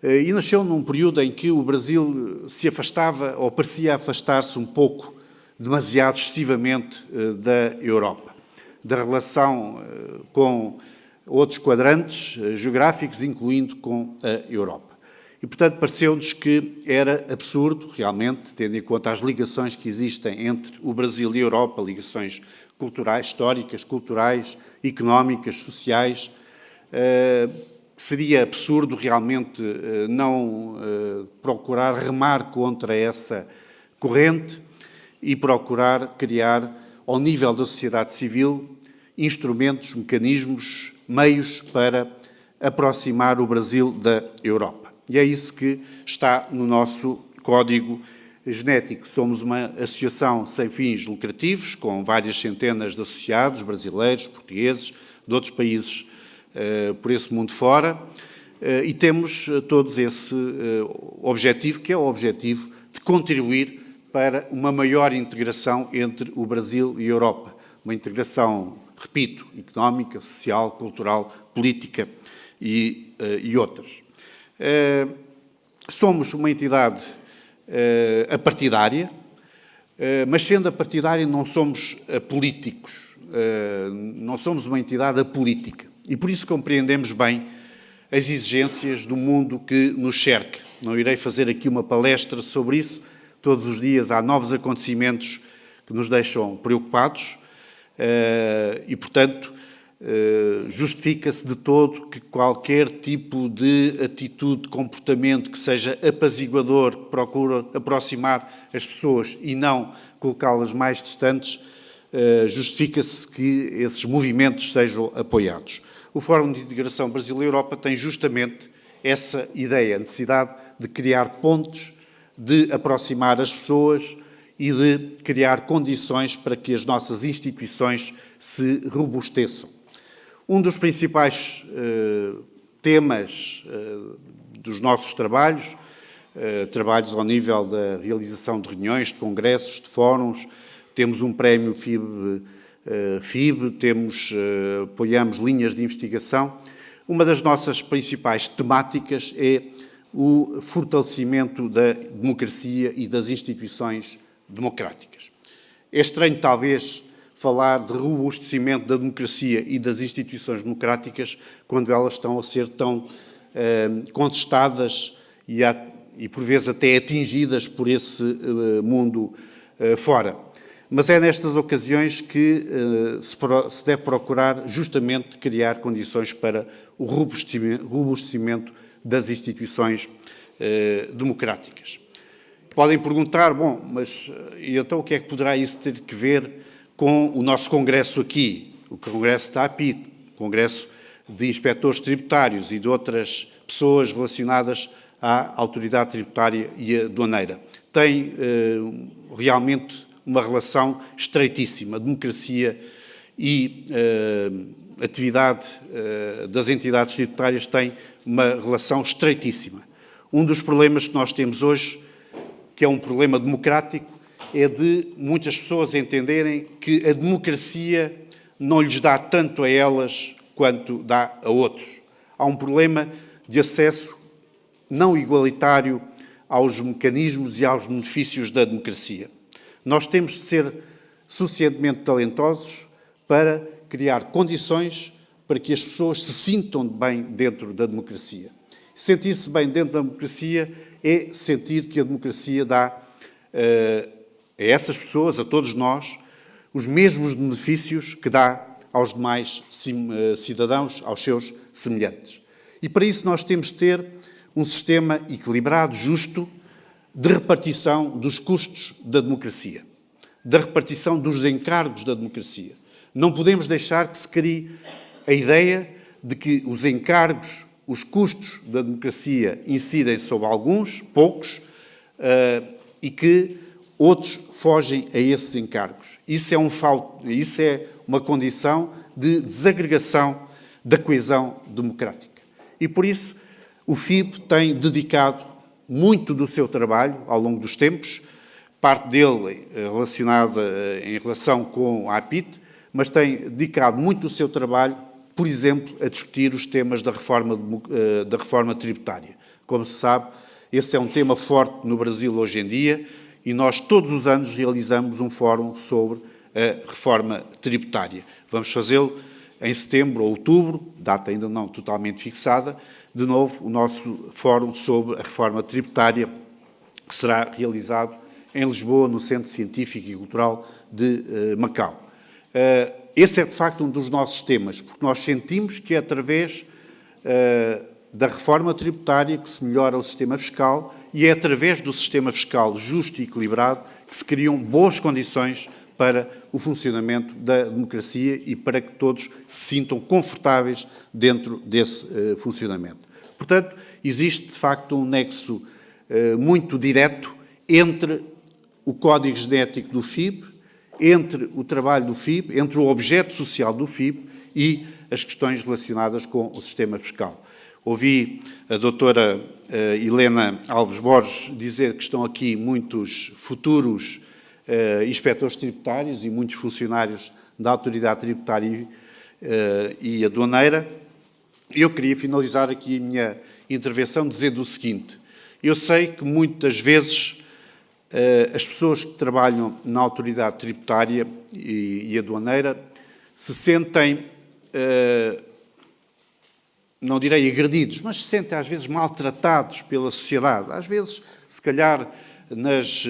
e nasceu num período em que o Brasil se afastava, ou parecia afastar-se um pouco, demasiado excessivamente, da Europa, da relação com outros quadrantes geográficos, incluindo com a Europa. E, portanto, pareceu-nos que era absurdo, realmente, tendo em conta as ligações que existem entre o Brasil e a Europa, ligações culturais, históricas, culturais, económicas, sociais, seria absurdo realmente não procurar remar contra essa corrente e procurar criar, ao nível da sociedade civil, instrumentos, mecanismos, meios para aproximar o Brasil da Europa. E é isso que está no nosso código genético. Somos uma associação sem fins lucrativos, com várias centenas de associados, brasileiros, portugueses, de outros países por esse mundo fora, e temos todos esse objetivo, que é o objetivo de contribuir para uma maior integração entre o Brasil e a Europa. Uma integração, repito, económica, social, cultural, política e outras. somos uma entidade apartidária, mas sendo apartidária não somos políticos, não somos uma entidade apolítica. E por isso compreendemos bem as exigências do mundo que nos cerca. Não irei fazer aqui uma palestra sobre isso. Todos os dias há novos acontecimentos que nos deixam preocupados e, portanto, justifica-se de todo que qualquer tipo de atitude, de comportamento que seja apaziguador, que procura aproximar as pessoas e não colocá-las mais distantes, justifica-se que esses movimentos sejam apoiados. O Fórum de Integração Brasil-Europa tem justamente essa ideia, a necessidade de criar pontes, de aproximar as pessoas e de criar condições para que as nossas instituições se robusteçam. Um dos principais temas dos nossos trabalhos, trabalhos ao nível da realização de reuniões, de congressos, de fóruns, temos um prémio FIB, apoiamos linhas de investigação. Uma das nossas principais temáticas é o fortalecimento da democracia e das instituições democráticas. É estranho, talvez, falar de robustecimento da democracia e das instituições democráticas quando elas estão a ser tão contestadas e, por vezes, até atingidas por esse mundo fora. Mas é nestas ocasiões que se deve procurar justamente criar condições para o robustecimento das instituições democráticas. Podem perguntar, bom, mas então o que é que poderá isso ter que ver com o nosso congresso aqui, o congresso da APIT, o congresso de inspectores tributários e de outras pessoas relacionadas à autoridade tributária e aduaneira? Tem realmente uma relação estreitíssima. A democracia e atividade das entidades tributárias têm uma relação estreitíssima. Um dos problemas que nós temos hoje, que é um problema democrático, é de muitas pessoas entenderem que a democracia não lhes dá tanto a elas quanto dá a outros. Há um problema de acesso não igualitário aos mecanismos e aos benefícios da democracia. Nós temos de ser suficientemente talentosos para criar condições para que as pessoas se sintam bem dentro da democracia. Sentir-se bem dentro da democracia é sentir que a democracia dá a essas pessoas, a todos nós, os mesmos benefícios que dá aos demais cidadãos, aos seus semelhantes. E para isso nós temos de ter um sistema equilibrado, justo, de repartição dos custos da democracia, da repartição dos encargos da democracia. Não podemos deixar que se crie a ideia de que os encargos, os custos da democracia incidem sobre alguns, poucos, e que outros fogem a esses encargos. Isso é uma condição de desagregação da coesão democrática. E por isso o FIB tem dedicado muito do seu trabalho ao longo dos tempos, parte dele relacionada em relação com a APIT, mas tem dedicado muito do seu trabalho, por exemplo, a discutir os temas da reforma tributária. Como se sabe, esse é um tema forte no Brasil hoje em dia e nós todos os anos realizamos um fórum sobre a reforma tributária. Vamos fazê-lo em setembro ou outubro, data ainda não totalmente fixada, de novo o nosso fórum sobre a reforma tributária, que será realizado em Lisboa, no Centro Científico e Cultural de Macau. Esse é, de facto, um dos nossos temas, porque nós sentimos que é através da reforma tributária que se melhora o sistema fiscal e é através do sistema fiscal justo e equilibrado que se criam boas condições para o funcionamento da democracia e para que todos se sintam confortáveis dentro desse funcionamento. Portanto, existe, de facto, um nexo muito direto entre o código genético do FIB, entre o trabalho do FIB, entre o objeto social do FIB e as questões relacionadas com o sistema fiscal. Ouvi a doutora Helena Alves Borges dizer que estão aqui muitos futuros inspectores tributários e muitos funcionários da autoridade tributária e aduaneira. Eu queria finalizar aqui a minha intervenção dizendo o seguinte: Eu sei que muitas vezes as pessoas que trabalham na autoridade tributária e aduaneira se sentem, não direi agredidos, mas se sentem às vezes maltratados pela sociedade. Às vezes, se calhar, nas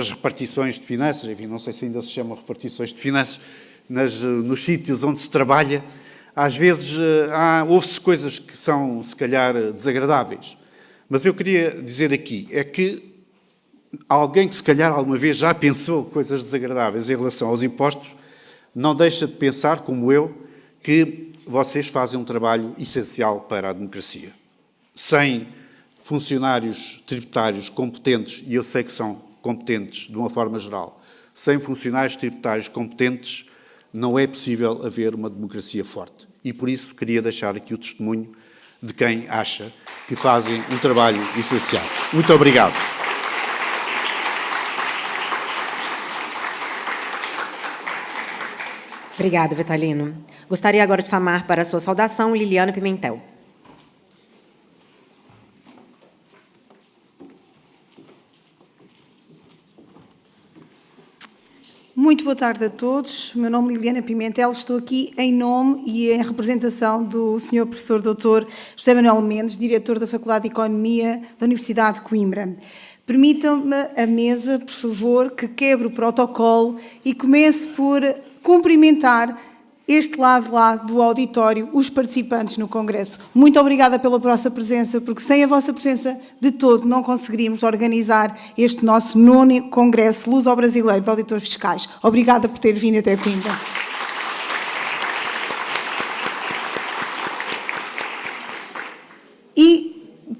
repartições de finanças, enfim, não sei se ainda se chamam repartições de finanças, nos sítios onde se trabalha, às vezes ouve-se coisas que são, se calhar, desagradáveis. Mas eu queria dizer aqui, é que alguém que se calhar alguma vez já pensou coisas desagradáveis em relação aos impostos, não deixa de pensar, como eu, que vocês fazem um trabalho essencial para a democracia. Sem funcionários tributários competentes, e eu sei que são competentes de uma forma geral, sem funcionários tributários competentes, não é possível haver uma democracia forte. E por isso queria deixar aqui o testemunho de quem acha que fazem um trabalho essencial. Muito obrigado. Obrigada, Vitalino. Gostaria agora de chamar para a sua saudação Liliana Pimentel. Muito boa tarde a todos. Meu nome é Liliana Pimentel. Estou aqui em nome e em representação do Sr. Professor Dr. José Manuel Mendes, diretor da Faculdade de Economia da Universidade de Coimbra. Permitam-me a mesa, por favor, que quebre o protocolo e comece por cumprimentar este lado lá do auditório, os participantes no Congresso. Muito obrigada pela vossa presença, porque sem a vossa presença de todo não conseguiríamos organizar este nosso 9º Congresso Luso-Brasileiro de Auditores Fiscais. Obrigada por ter vindo até Coimbra. E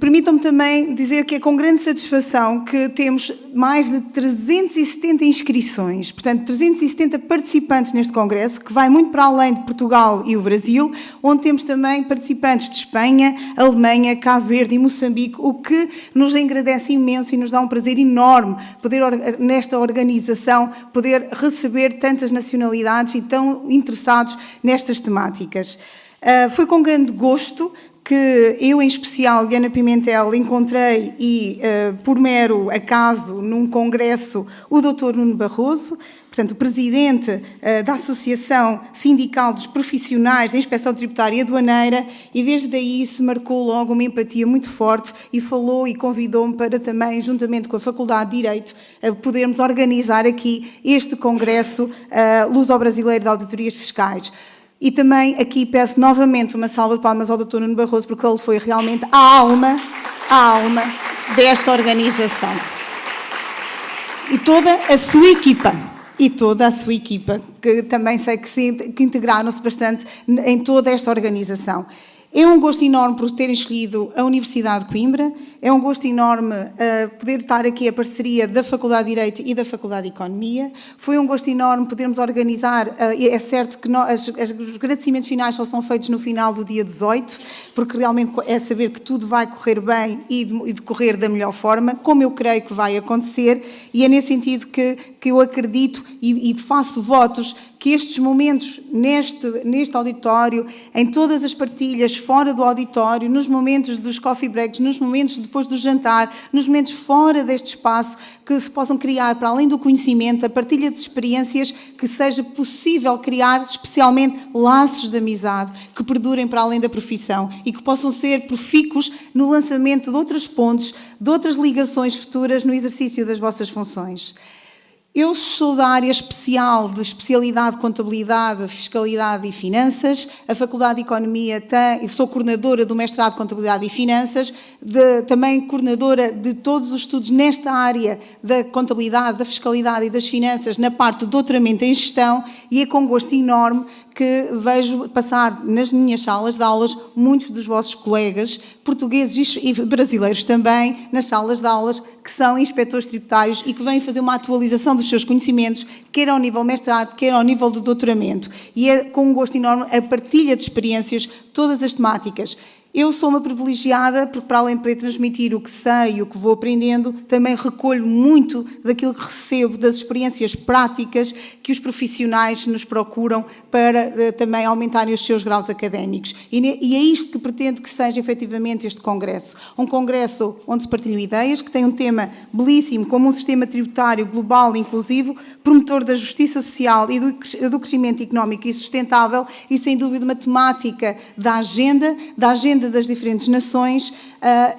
permitam-me também dizer que é com grande satisfação que temos mais de 370 inscrições, portanto 370 participantes neste Congresso, que vai muito para além de Portugal e o Brasil, onde temos também participantes de Espanha, Alemanha, Cabo Verde e Moçambique, o que nos engrandece imenso e nos dá um prazer enorme poder, nesta organização, poder receber tantas nacionalidades e tão interessados nestas temáticas. Foi com grande gosto que eu, em especial, Liliana Pimentel, encontrei e, por mero acaso, num congresso, o Dr. Nuno Barroso, portanto, o presidente da Associação Sindical dos Profissionais da Inspeção Tributária e Aduaneira, e desde aí se marcou logo uma empatia muito forte e falou e convidou-me para também, juntamente com a Faculdade de Direito, podermos organizar aqui este congresso luso-brasileiro de auditorias fiscais. E também aqui peço novamente uma salva de palmas ao Dr. Nuno Barroso, porque ele foi realmente a alma desta organização. E toda a sua equipa, que também sei que integraram-se bastante em toda esta organização. É um gosto enorme por terem escolhido a Universidade de Coimbra, é um gosto enorme poder estar aqui a parceria da Faculdade de Direito e da Faculdade de Economia. Foi um gosto enorme podermos organizar, é certo que os agradecimentos finais só são feitos no final do dia 18, porque realmente é saber que tudo vai correr bem e decorrer da melhor forma, como eu creio que vai acontecer, e é nesse sentido que eu acredito e faço votos que estes momentos neste auditório, em todas as partilhas fora do auditório, nos momentos dos coffee breaks, nos momentos depois do jantar, nos momentos fora deste espaço, que se possam criar, para além do conhecimento, a partilha de experiências, que seja possível criar, especialmente, laços de amizade, que perdurem para além da profissão e que possam ser profícuos no lançamento de outras pontes, de outras ligações futuras no exercício das vossas funções. Eu sou da área especial de especialidade de Contabilidade, Fiscalidade e Finanças. A Faculdade de Economia sou coordenadora do mestrado de Contabilidade e Finanças, também coordenadora de todos os estudos nesta área da contabilidade, da fiscalidade e das finanças, na parte do doutoramento em gestão, e é com gosto enorme que vejo passar nas minhas salas de aulas muitos dos vossos colegas, portugueses e brasileiros também, nas salas de aulas, que são inspectores tributários e que vêm fazer uma atualização dos seus conhecimentos, quer ao nível mestrado, quer ao nível do doutoramento. E é com um gosto enorme a partilha de experiências, todas as temáticas. Eu sou uma privilegiada porque, para além de poder transmitir o que sei e o que vou aprendendo, também recolho muito daquilo que recebo, das experiências práticas que os profissionais nos procuram para também aumentarem os seus graus académicos. E é isto que pretendo que seja efetivamente este congresso. Um congresso onde se partilham ideias, que tem um tema belíssimo, como um sistema tributário global e inclusivo, promotor da justiça social e do crescimento económico e sustentável, e sem dúvida uma temática da agenda das diferentes nações,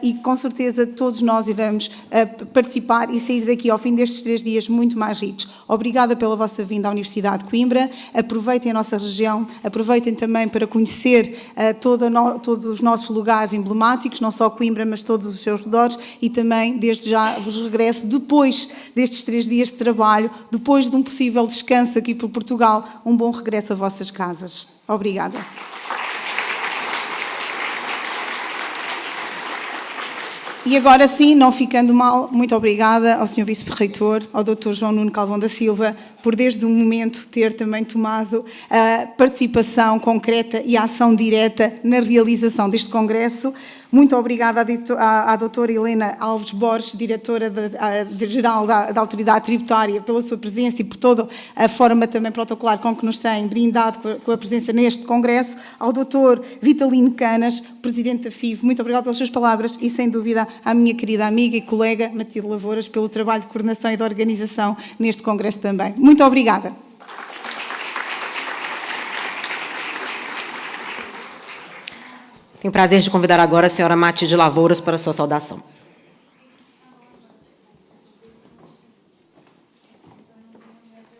e com certeza todos nós iremos participar e sair daqui ao fim destes 3 dias muito mais ricos. Obrigada pela vossa vinda à Universidade de Coimbra, aproveitem a nossa região, aproveitem também para conhecer todos os nossos lugares emblemáticos, não só Coimbra, mas todos os seus redores, e também desde já vos regresso, depois destes 3 dias de trabalho, depois de um possível descanso aqui por Portugal, um bom regresso a vossas casas. Obrigada. E agora sim, não ficando mal, muito obrigada ao Sr. Vice-Reitor, ao Dr. João Nuno Calvão da Silva, por desde o momento ter também tomado a participação concreta e a ação direta na realização deste congresso. Muito obrigada à doutora Helena Alves Borges, diretora-geral da Autoridade Tributária, pela sua presença e por toda a forma também protocolar com que nos tem brindado com a presença neste congresso. Ao doutor Vitalino Canas, presidente da FIV, muito obrigada pelas suas palavras e, sem dúvida, à minha querida amiga e colega Matilde Lavouras, pelo trabalho de coordenação e de organização neste congresso também. Muito obrigada. Tenho o prazer de convidar agora a senhora Matilde Lavouras para a sua saudação.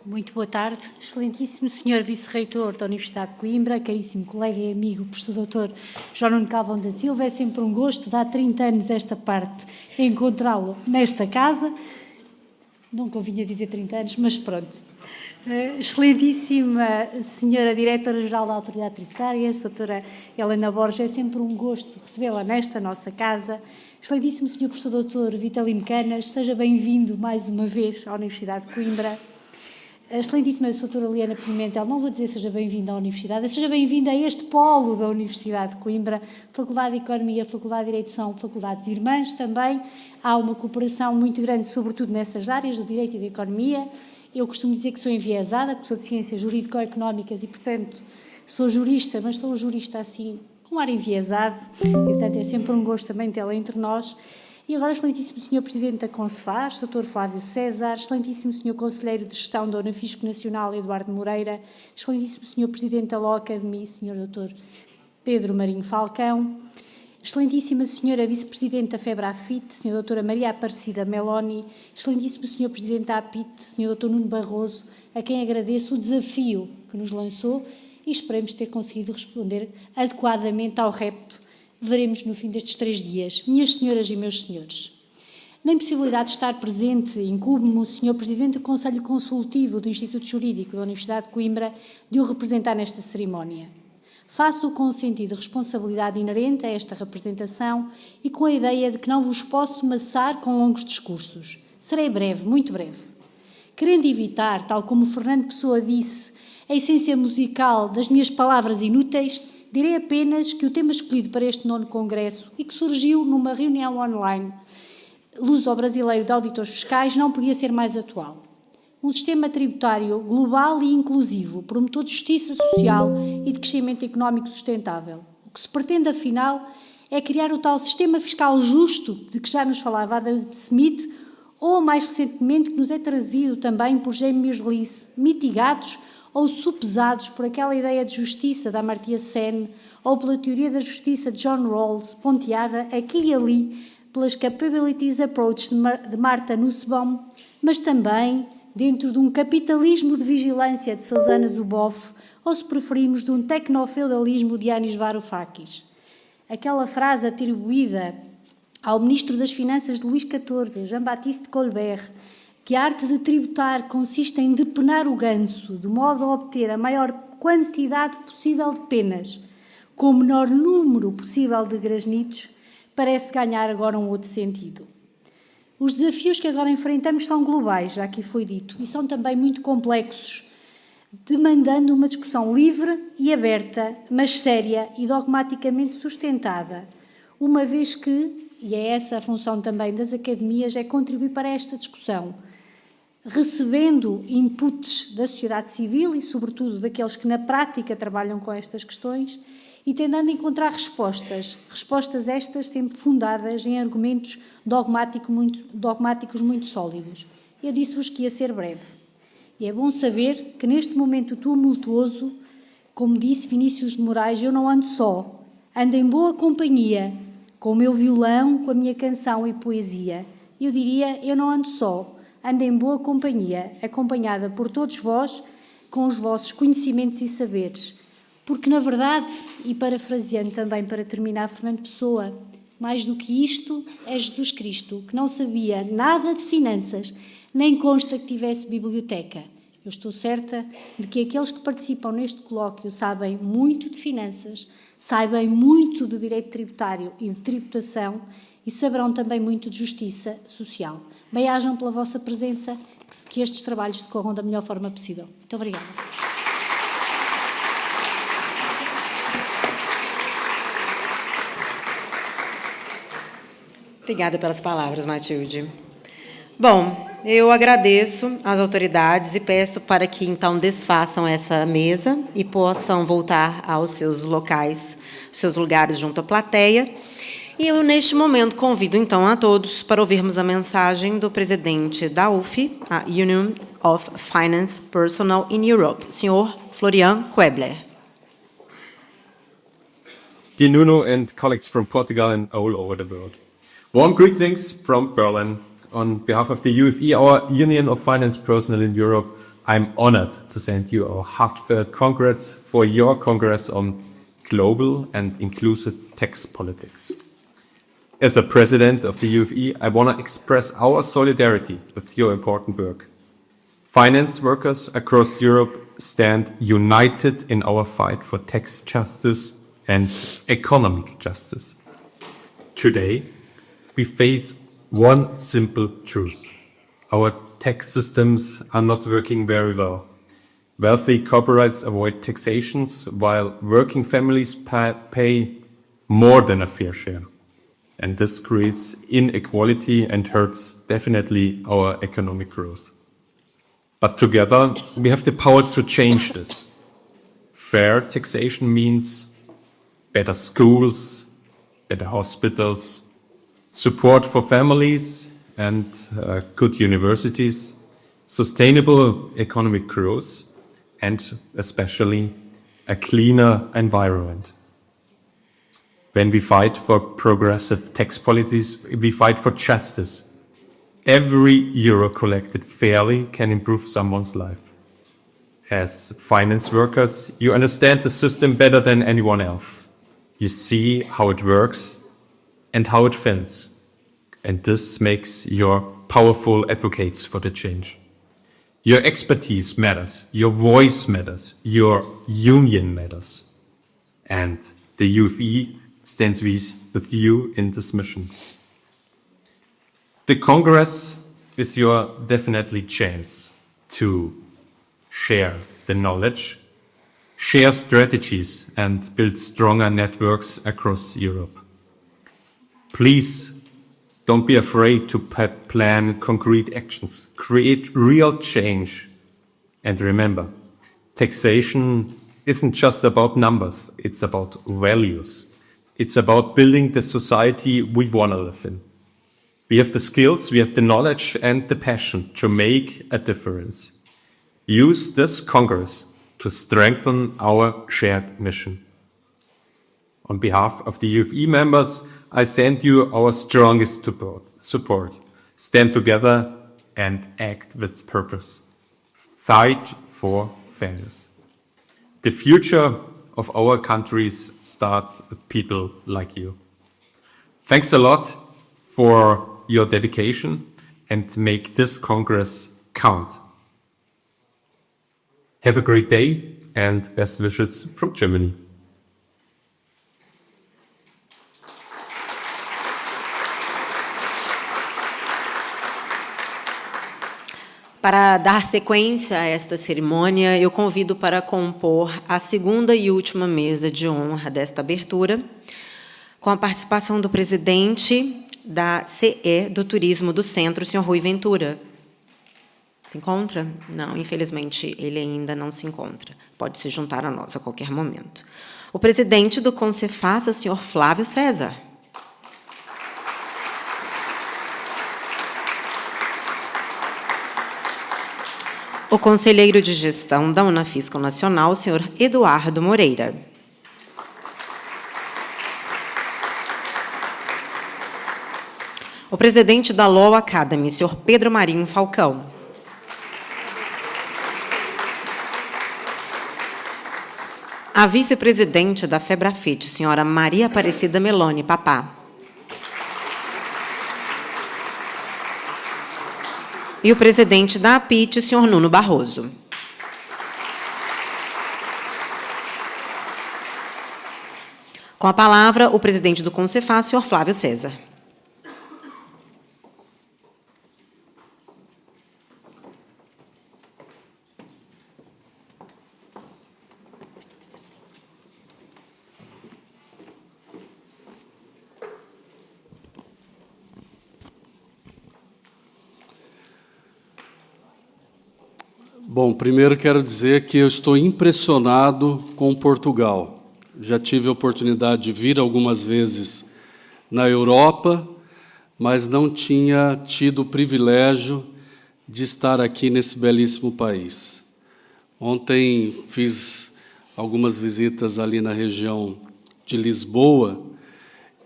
Muito boa tarde, excelentíssimo senhor Vice-Reitor da Universidade de Coimbra, caríssimo colega e amigo, professor Dr. João Nuno Calvão da Silva. É sempre um gosto, de há 30 anos esta parte, encontrá-lo nesta casa. Não convinha dizer 30 anos, mas pronto. Excelentíssima senhora Diretora-Geral da Autoridade Tributária, doutora Helena Borges, é sempre um gosto recebê-la nesta nossa casa. Excelentíssimo senhor professor Dr. Vitalino Canas, seja bem-vindo mais uma vez à Universidade de Coimbra. Excelentíssima doutora Liana Pimentel, não vou dizer seja bem-vinda à Universidade, seja bem-vinda a este polo da Universidade de Coimbra, Faculdade de Economia, Faculdade de Direito são faculdades irmãs também. Há uma cooperação muito grande, sobretudo nessas áreas do Direito e da Economia. Eu costumo dizer que sou enviesada, porque sou de Ciências Jurídico-Económicas e, portanto, sou jurista, mas sou um jurista assim, com ar enviesado, e, portanto, é sempre um gosto também tê-la entre nós. E agora, excelentíssimo Sr. Presidente da Concefaz, Dr. Flávio César, excelentíssimo Sr. Conselheiro de Gestão da Unafisco Nacional, Eduardo Moreira, excelentíssimo Sr. Presidente da Law Academy, Sr. Dr. Pedro Marinho Falcão, excelentíssima Sra. Vice-Presidente da FEBRAFIT, Sra. Doutora Maria Aparecida Meloni, excelentíssimo Sr. Presidente da APIT, Sr. Dr. Nuno Barroso, a quem agradeço o desafio que nos lançou e esperemos ter conseguido responder adequadamente ao repto. Veremos no fim destes 3 dias. Minhas senhoras e meus senhores, na impossibilidade de estar presente, incumbe-me o Sr. Presidente do Conselho Consultivo do Instituto Jurídico da Universidade de Coimbra de o representar nesta cerimónia. Faço-o com o sentido de responsabilidade inerente a esta representação e com a ideia de que não vos posso maçar com longos discursos. Serei breve, muito breve. Querendo evitar, tal como Fernando Pessoa disse, a essência musical das minhas palavras inúteis, direi apenas que o tema escolhido para este 9º Congresso e que surgiu numa reunião online luso-brasileiro de auditores fiscais não podia ser mais atual. Um sistema tributário global e inclusivo, promotor de justiça social e de crescimento económico sustentável. O que se pretende, afinal, é criar o tal sistema fiscal justo de que já nos falava Adam Smith, ou, mais recentemente, que nos é trazido também por James Gleeson, mitigados ou sopesados por aquela ideia de justiça da Amartya Sen ou pela teoria da justiça de John Rawls, ponteada aqui e ali pelas Capabilities Approach de Martha Nussbaum, mas também dentro de um capitalismo de vigilância de Zsuzsanna Zuboff, ou se preferimos, de um tecnofeudalismo de Yanis Varoufakis. Aquela frase atribuída ao Ministro das Finanças de Luís XIV, Jean-Baptiste Colbert, que a arte de tributar consiste em depenar o ganso, de modo a obter a maior quantidade possível de penas, com o menor número possível de grasnitos, parece ganhar agora um outro sentido. Os desafios que agora enfrentamos são globais, já aqui foi dito, e são também muito complexos. demandando uma discussão livre e aberta, mas séria e dogmaticamente sustentada, uma vez que, e é essa a função também das academias, é contribuir para esta discussão, recebendo inputs da sociedade civil e, sobretudo, daqueles que na prática trabalham com estas questões e tentando encontrar respostas estas sempre fundadas em argumentos dogmáticos muito sólidos. Eu disse-vos que ia ser breve. E é bom saber que neste momento tumultuoso, como disse Vinícius de Moraes, eu não ando só, ando em boa companhia, com o meu violão, com a minha canção e poesia. Eu diria, eu não ando só, ando em boa companhia, acompanhada por todos vós, com os vossos conhecimentos e saberes. Porque, na verdade, e parafraseando também para terminar Fernando Pessoa, mais do que isto é Jesus Cristo, que não sabia nada de finanças, nem consta que tivesse biblioteca. Eu estou certa de que aqueles que participam neste colóquio sabem muito de finanças, sabem muito de direito tributário e de tributação e saberão também muito de justiça social. Bem-ajam pela vossa presença, que estes trabalhos decorram da melhor forma possível. Muito obrigada. Obrigada pelas palavras, Matilde. Bom, eu agradeço às autoridades e peço para que, então, desfaçam essa mesa e possam voltar aos seus locais, seus lugares junto à plateia. E eu, neste momento, convido, então, a todos para ouvirmos a mensagem do presidente da UFI, a Union of Finance Personnel in Europe, Sr. Florian Koebler. Dear Nuno and colleagues from Portugal and all over the world. Warm greetings from Berlin. On behalf of the UFE, our Union of Finance Personnel in Europe, I'm honored to send you our heartfelt congrats for your Congress on Global and Inclusive Tax Politics. As a president of the UFE, I want to express our solidarity with your important work. Finance workers across Europe stand united in our fight for tax justice and economic justice. Today, we face one simple truth. Our tax systems are not working very well. Wealthy corporates avoid taxations while working families pay more than a fair share. And this creates inequality and hurts definitely our economic growth. But together, we have the power to change this. Fair taxation means better schools, better hospitals, support for families and good universities, sustainable economic growth, and especially a cleaner environment. When we fight for progressive tax policies, we fight for justice. Every euro collected fairly can improve someone's life. As finance workers, you understand the system better than anyone else. You see how it works and how it feels. And this makes you powerful advocates for the change. Your expertise matters, your voice matters, your union matters. And the UFE stands with you in this mission. The Congress is your definitely chance to share the knowledge, share strategies, and build stronger networks across Europe. Please don't be afraid to plan concrete actions. Create real change. And remember, taxation isn't just about numbers. It's about values. It's about building the society we want to live in. We have the skills, we have the knowledge and the passion to make a difference. Use this Congress to strengthen our shared mission. On behalf of the UFE members, I send you our strongest support. Stand together and act with purpose. Fight for fairness. The future of our countries starts with people like you. Thanks a lot for your dedication and make this Congress count. Have a great day and best wishes from Germany. Para dar sequência a esta cerimônia, eu convido para compor a segunda e última mesa de honra desta abertura, com a participação do presidente da CE do Turismo do Centro, senhor Rui Ventura. Se encontra? Não, infelizmente, ele ainda não se encontra. Pode se juntar a nós a qualquer momento. O presidente do Concefasa, senhor Flávio César. O conselheiro de gestão da Unafiscal Nacional, senhor Eduardo Moreira. O presidente da Law Academy, senhor Pedro Marinho Falcão. A vice-presidente da Febrafit, senhora Maria Aparecida Meloni Papá. E o presidente da APIT, senhor Nuno Barroso. Com a palavra, o presidente do Concefaz, senhor Flávio César. Bom, primeiro quero dizer que eu estou impressionado com Portugal. Já tive a oportunidade de vir algumas vezes na Europa, mas não tinha tido o privilégio de estar aqui nesse belíssimo país. Ontem fiz algumas visitas ali na região de Lisboa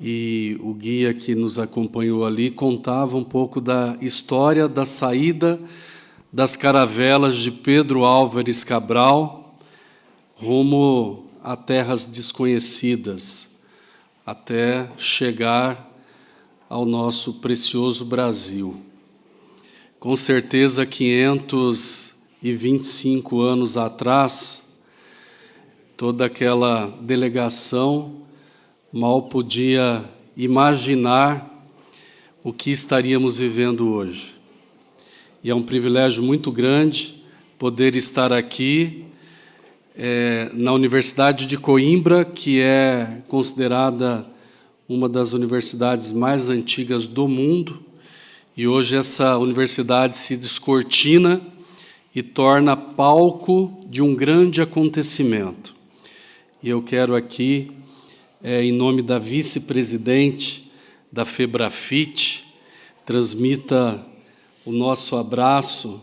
e o guia que nos acompanhou ali contava um pouco da história da saída das caravelas de Pedro Álvares Cabral rumo a terras desconhecidas, até chegar ao nosso precioso Brasil. Com certeza, 525 anos atrás, toda aquela delegação mal podia imaginar o que estaríamos vivendo hoje. E é um privilégio muito grande poder estar aqui na Universidade de Coimbra, que é considerada uma das universidades mais antigas do mundo, e hoje essa universidade se descortina e torna palco de um grande acontecimento. E eu quero aqui, em nome da vice-presidente da Febrafit, transmita o nosso abraço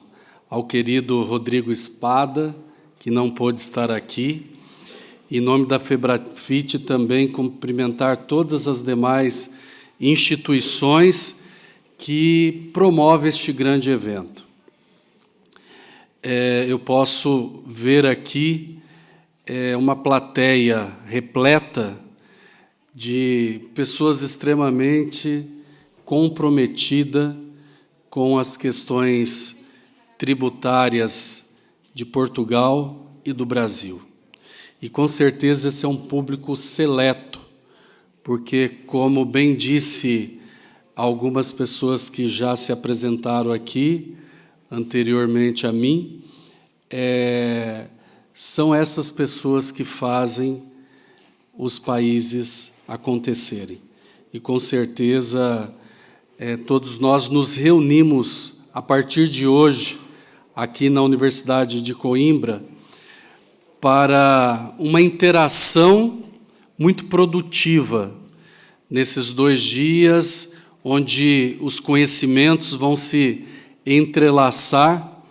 ao querido Rodrigo Espada, que não pôde estar aqui. Em nome da Febrafit, também cumprimentar todas as demais instituições que promovem este grande evento. Eu posso ver aqui uma plateia repleta de pessoas extremamente comprometidas com as questões tributárias de Portugal e do Brasil. E, com certeza, esse é um público seleto, porque, como bem disse algumas pessoas que já se apresentaram aqui, anteriormente a mim, são essas pessoas que fazem os países acontecerem. E, com certeza, todos nós nos reunimos, a partir de hoje, aqui na Universidade de Coimbra, para uma interação muito produtiva nesses 2 dias, onde os conhecimentos vão se entrelaçar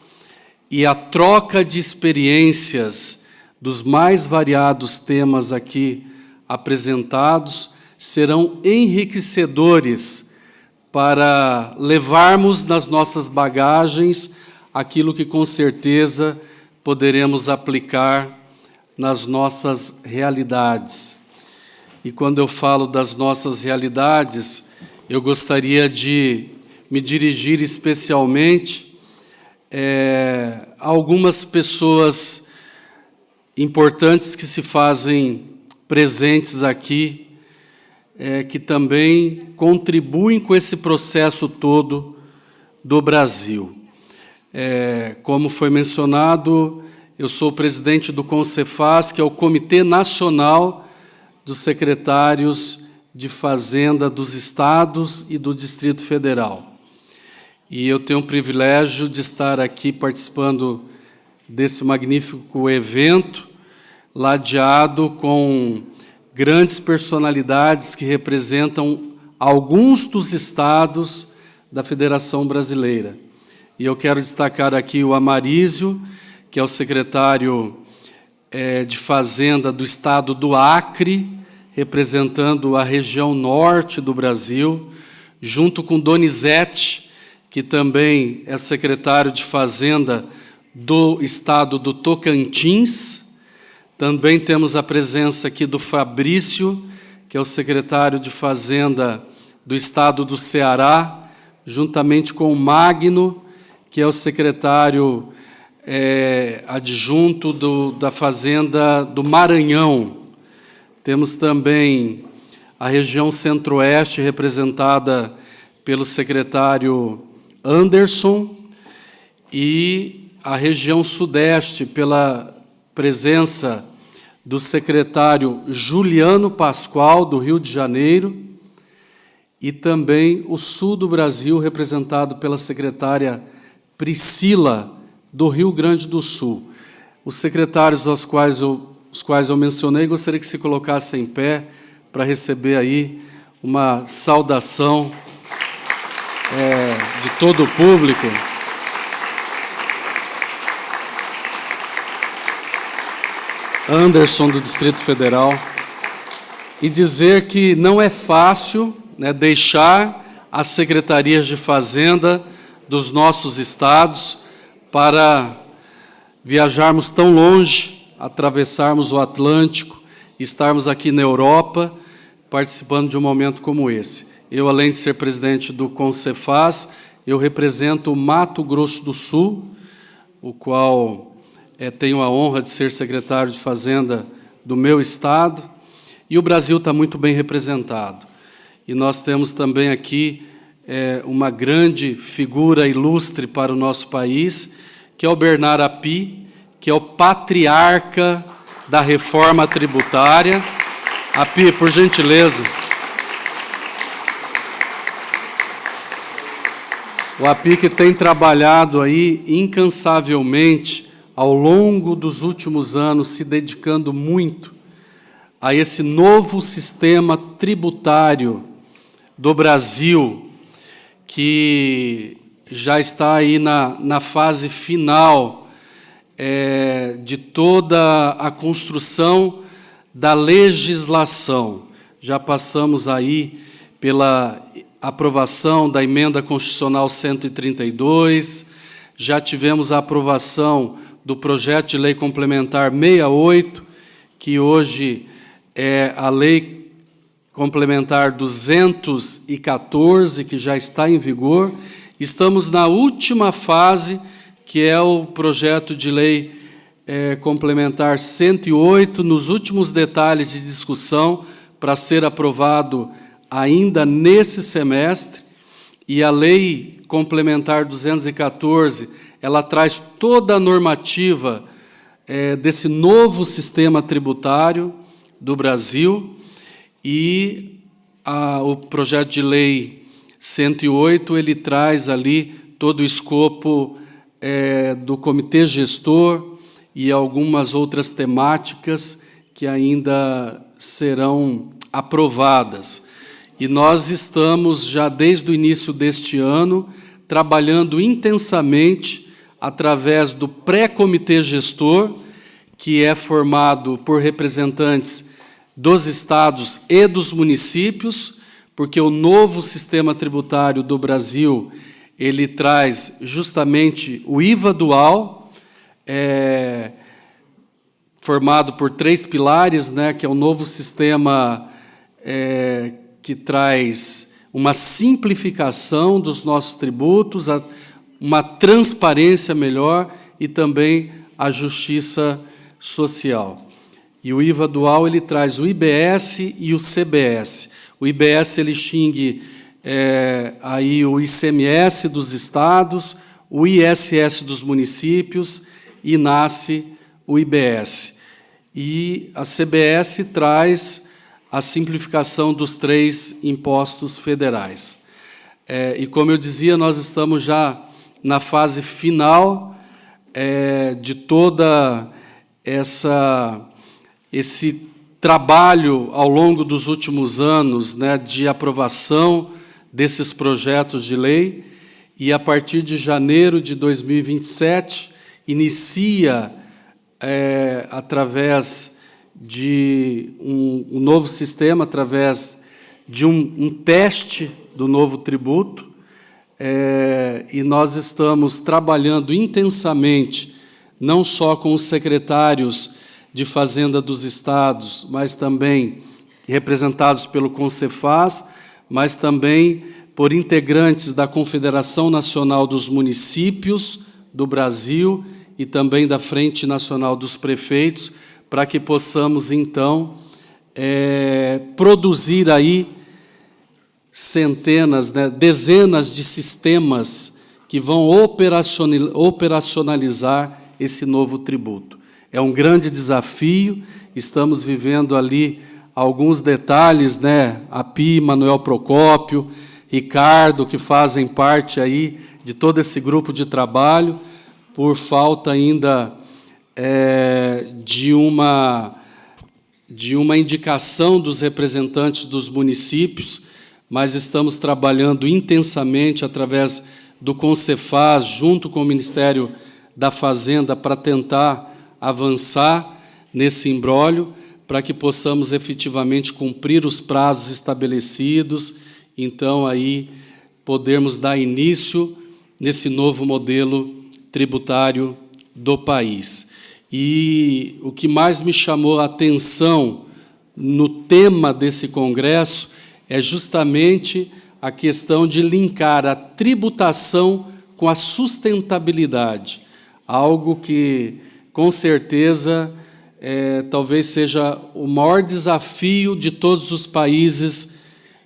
e a troca de experiências dos mais variados temas aqui apresentados serão enriquecedores para levarmos nas nossas bagagens aquilo que, com certeza, poderemos aplicar nas nossas realidades. E, quando eu falo das nossas realidades, eu gostaria de me dirigir especialmente a algumas pessoas importantes que se fazem presentes aqui, que também contribuem com esse processo todo do Brasil. Como foi mencionado, eu sou o presidente do CONCEFAS, que é o Comitê Nacional dos Secretários de Fazenda dos Estados e do Distrito Federal. E eu tenho o privilégio de estar aqui participando desse magnífico evento, ladeado com grandes personalidades que representam alguns dos estados da Federação Brasileira. E eu quero destacar aqui o Amarísio, que é o secretário de Fazenda do estado do Acre, representando a região norte do Brasil, junto com Donizete, que também é secretário de Fazenda do estado do Tocantins. Também temos a presença aqui do Fabrício, que é o secretário de Fazenda do estado do Ceará, juntamente com o Magno, que é o secretário adjunto da Fazenda do Maranhão. Temos também a região centro-oeste, representada pelo secretário Anderson, e a região sudeste, pela presença do secretário Juliano Pascoal, do Rio de Janeiro, e também o sul do Brasil, representado pela secretária Priscila, do Rio Grande do Sul. Os secretários os quais eu mencionei, gostaria que se colocassem em pé para receber aí uma saudação de todo o público. Anderson, do Distrito Federal, e dizer que não é fácil, né, deixar as secretarias de Fazenda dos nossos estados para viajarmos tão longe, atravessarmos o Atlântico, estarmos aqui na Europa, participando de um momento como esse. Eu, além de ser presidente do CONCEFAS, eu represento o Mato Grosso do Sul, o qual tenho a honra de ser secretário de Fazenda do meu estado, e o Brasil está muito bem representado. E nós temos também aqui uma grande figura ilustre para o nosso país, que é o Bernard Api, que é o patriarca da reforma tributária. Api, por gentileza. O Api, que tem trabalhado aí incansavelmente ao longo dos últimos anos, se dedicando muito a esse novo sistema tributário do Brasil, que já está aí na fase final de toda a construção da legislação. Já passamos aí pela aprovação da Emenda Constitucional 132, já tivemos a aprovação do Projeto de Lei Complementar 68, que hoje é a Lei Complementar 214, que já está em vigor. Estamos na última fase, que é o Projeto de Lei Complementar 108, nos últimos detalhes de discussão, para ser aprovado ainda nesse semestre. E a Lei Complementar 214, ela traz toda a normativa desse novo sistema tributário do Brasil, e o projeto de lei 108, ele traz ali todo o escopo do comitê gestor e algumas outras temáticas que ainda serão aprovadas. E nós estamos, já desde o início deste ano, trabalhando intensamente através do pré-comitê gestor, que é formado por representantes dos estados e dos municípios, porque o novo sistema tributário do Brasil, ele traz justamente o IVA dual, formado por 3 pilares, né, que é o novo sistema que traz uma simplificação dos nossos tributos, uma transparência melhor e também a justiça social. E o IVA dual, ele traz o IBS e o CBS. O IBS, ele extingue aí o ICMS dos estados, o ISS dos municípios e nasce o IBS. E a CBS traz a simplificação dos 3 impostos federais. E, como eu dizia, nós estamos já na fase final de toda esse trabalho ao longo dos últimos anos, né, de aprovação desses projetos de lei, e, a partir de janeiro de 2027, inicia, através de um novo sistema, através de um teste do novo tributo, e nós estamos trabalhando intensamente, não só com os secretários de Fazenda dos estados, mas também representados pelo Concefaz, mas também por integrantes da Confederação Nacional dos Municípios do Brasil e também da Frente Nacional dos Prefeitos, para que possamos, então, produzir aí centenas, né, dezenas de sistemas que vão operacionalizar esse novo tributo. É um grande desafio, estamos vivendo ali alguns detalhes, né, a Pi, Manuel Procópio, Ricardo, que fazem parte aí de todo esse grupo de trabalho, por falta ainda de uma indicação dos representantes dos municípios, mas estamos trabalhando intensamente através do Concefaz, junto com o Ministério da Fazenda, para tentar avançar nesse imbróglio, para que possamos efetivamente cumprir os prazos estabelecidos, então aí podermos dar início nesse novo modelo tributário do país. E o que mais me chamou a atenção no tema desse congresso é justamente a questão de linkar a tributação com a sustentabilidade, algo que, com certeza, talvez seja o maior desafio de todos os países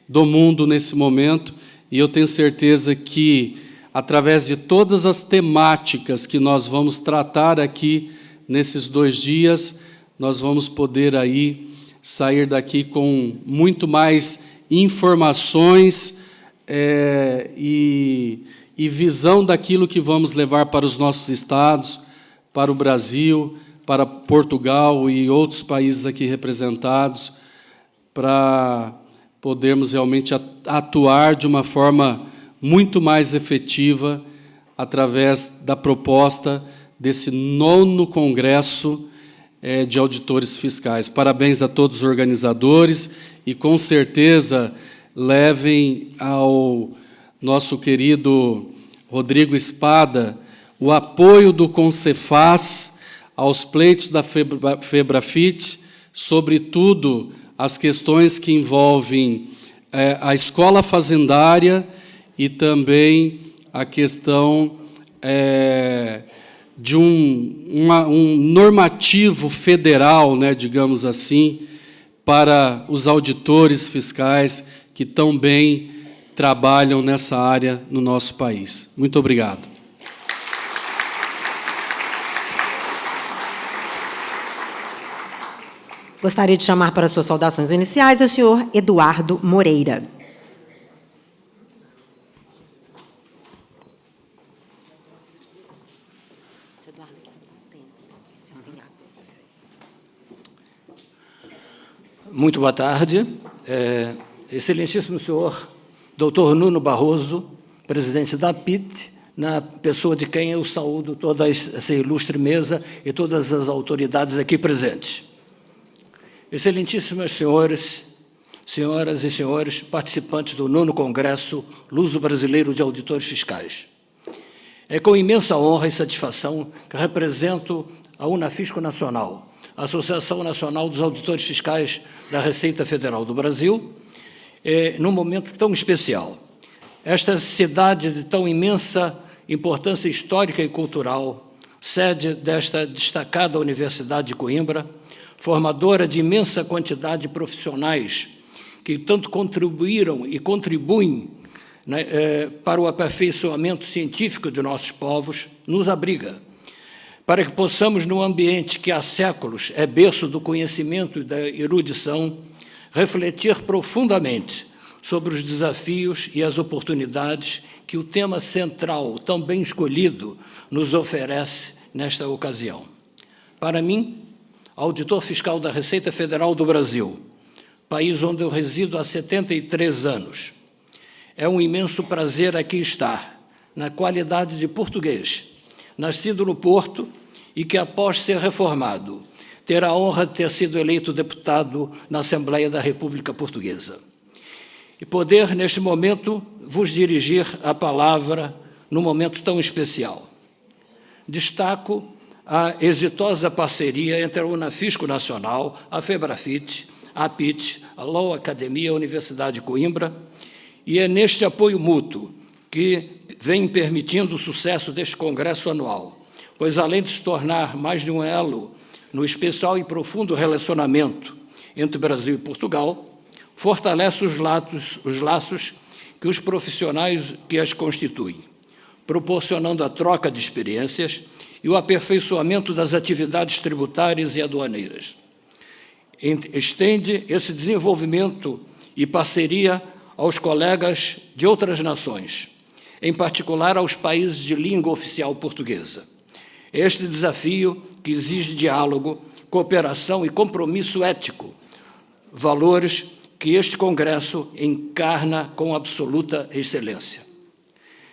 do mundo nesse momento, e eu tenho certeza que, através de todas as temáticas que nós vamos tratar aqui nesses 2 dias, nós vamos poder aí sair daqui com muito mais informações e visão daquilo que vamos levar para os nossos estados, para o Brasil, para Portugal e outros países aqui representados, para podermos realmente atuar de uma forma muito mais efetiva através da proposta desse 9º Congresso de Auditores Fiscais. Parabéns a todos os organizadores e, com certeza, levem ao nosso querido Rodrigo Espada o apoio do Concefaz aos pleitos da Febrafit, sobretudo as questões que envolvem a escola fazendária e também a questão de um normativo federal, né, digamos assim, para os auditores fiscais que tão bem trabalham nessa área no nosso país. Muito obrigado. Gostaria de chamar para suas saudações iniciais o senhor Eduardo Moreira. Muito boa tarde. Excelentíssimo senhor Dr. Nuno Barroso, presidente da APIT, na pessoa de quem eu saúdo toda essa ilustre mesa e todas as autoridades aqui presentes. Excelentíssimos senhores, senhoras e senhores participantes do 9º Congresso Luso-Brasileiro de Auditores Fiscais. É com imensa honra e satisfação que represento a Unafisco Nacional, Associação Nacional dos Auditores Fiscais da Receita Federal do Brasil, num momento tão especial. Esta cidade de tão imensa importância histórica e cultural, sede desta destacada Universidade de Coimbra, formadora de imensa quantidade de profissionais que tanto contribuíram e contribuem para o aperfeiçoamento científico de nossos povos nos abriga, para que possamos, num ambiente que há séculos é berço do conhecimento e da erudição, refletir profundamente sobre os desafios e as oportunidades que o tema central, tão bem escolhido, nos oferece nesta ocasião. Para mim, auditor fiscal da Receita Federal do Brasil, país onde eu resido há 73 anos, é um imenso prazer aqui estar, na qualidade de português, nascido no Porto e que, após ser reformado, ter a honra de ter sido eleito deputado na Assembleia da República Portuguesa. E poder, neste momento, vos dirigir a palavra num momento tão especial. Destaco a exitosa parceria entre a Unafisco Nacional, a FEBRAFIT, a APIT, a Law Academy e a Universidade de Coimbra, e é neste apoio mútuo que vem permitindo o sucesso deste congresso anual, pois, além de se tornar mais de um elo no especial e profundo relacionamento entre Brasil e Portugal, fortalece os laços que os profissionais que as constituem, proporcionando a troca de experiências e o aperfeiçoamento das atividades tributárias e aduaneiras. Estende esse desenvolvimento e parceria aos colegas de outras nações, em particular aos países de língua oficial portuguesa. Este desafio que exige diálogo, cooperação e compromisso ético, valores que este Congresso encarna com absoluta excelência.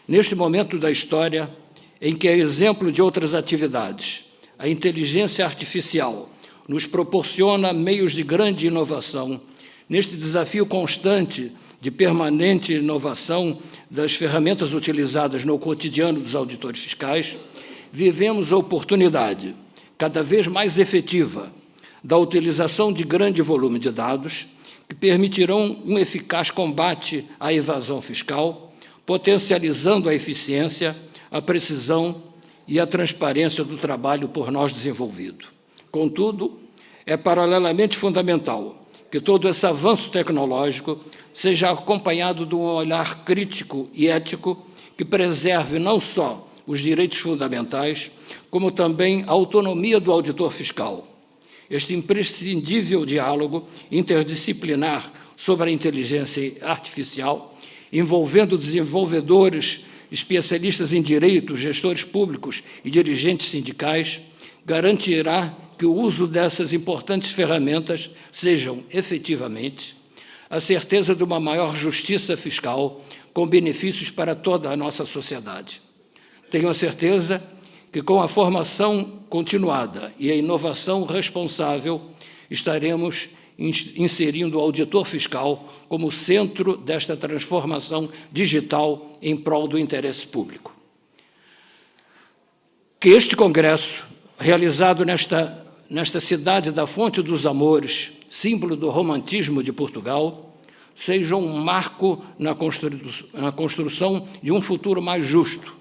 Neste momento da história, em que, a exemplo de outras atividades, a inteligência artificial nos proporciona meios de grande inovação, neste desafio constante de permanente inovação das ferramentas utilizadas no cotidiano dos auditores fiscais, vivemos a oportunidade, cada vez mais efetiva, da utilização de grande volume de dados, que permitirão um eficaz combate à evasão fiscal, potencializando a eficiência, a precisão e a transparência do trabalho por nós desenvolvido. Contudo, é paralelamente fundamental que todo esse avanço tecnológico seja acompanhado de um olhar crítico e ético que preserve não só os direitos fundamentais, como também a autonomia do auditor fiscal. Este imprescindível diálogo interdisciplinar sobre a inteligência artificial, envolvendo desenvolvedores, especialistas em direito, gestores públicos e dirigentes sindicais, garantirá que o uso dessas importantes ferramentas sejam, efetivamente, a certeza de uma maior justiça fiscal com benefícios para toda a nossa sociedade. Tenho a certeza que, com a formação continuada e a inovação responsável, estaremos inserindo o auditor fiscal como centro desta transformação digital em prol do interesse público. Que este congresso, realizado nesta cidade da Fonte dos Amores, símbolo do romantismo de Portugal, seja um marco na construção de um futuro mais justo,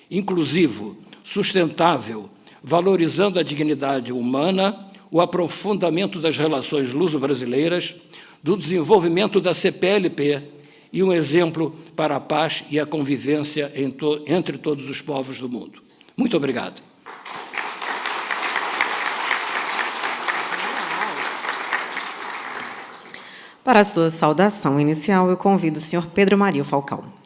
inclusivo, sustentável, valorizando a dignidade humana, o aprofundamento das relações luso-brasileiras, do desenvolvimento da CPLP e um exemplo para a paz e a convivência entre todos os povos do mundo. Muito obrigado. Para a sua saudação inicial, eu convido o senhor Pedro Maria Falcão.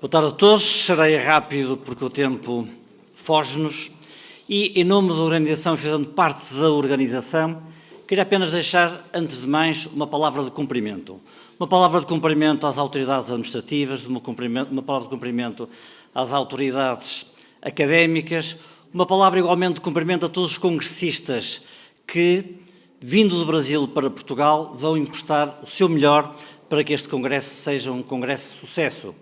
Boa tarde a todos. Serei rápido porque o tempo foge-nos e, em nome da organização, fazendo parte da organização, queria apenas deixar, antes de mais, uma palavra de cumprimento. Uma palavra de cumprimento às autoridades administrativas, uma palavra de cumprimento às autoridades académicas, uma palavra igualmente de cumprimento a todos os congressistas que, vindo do Brasil para Portugal, vão emprestar o seu melhor para que este congresso seja um congresso de sucesso.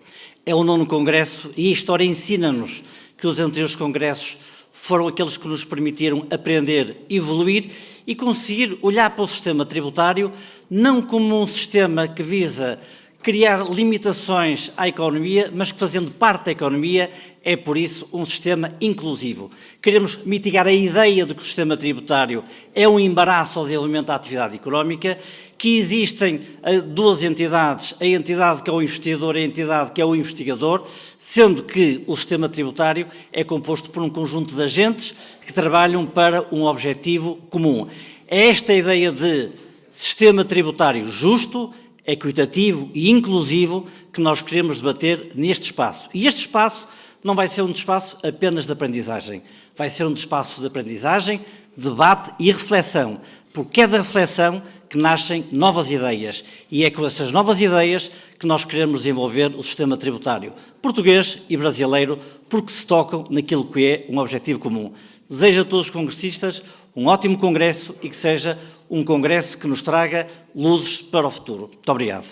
É o 9º congresso e a história ensina-nos que os anteriores congressos foram aqueles que nos permitiram aprender, evoluir e conseguir olhar para o sistema tributário não como um sistema que visa criar limitações à economia, mas que, fazendo parte da economia, é, por isso, um sistema inclusivo. Queremos mitigar a ideia de que o sistema tributário é um embaraço ao desenvolvimento da atividade económica, que existem duas entidades, a entidade que é o investidor e a entidade que é o investigador, sendo que o sistema tributário é composto por um conjunto de agentes que trabalham para um objetivo comum. É esta ideia de sistema tributário justo, equitativo e inclusivo que nós queremos debater neste espaço. E este espaço não vai ser um espaço apenas de aprendizagem, vai ser um espaço de aprendizagem, debate e reflexão, porque é da reflexão que nascem novas ideias e é com essas novas ideias que nós queremos desenvolver o sistema tributário português e brasileiro, porque se tocam naquilo que é um objetivo comum. Desejo a todos os congressistas um ótimo congresso e que seja um congresso que nos traga luzes para o futuro. Muito obrigado.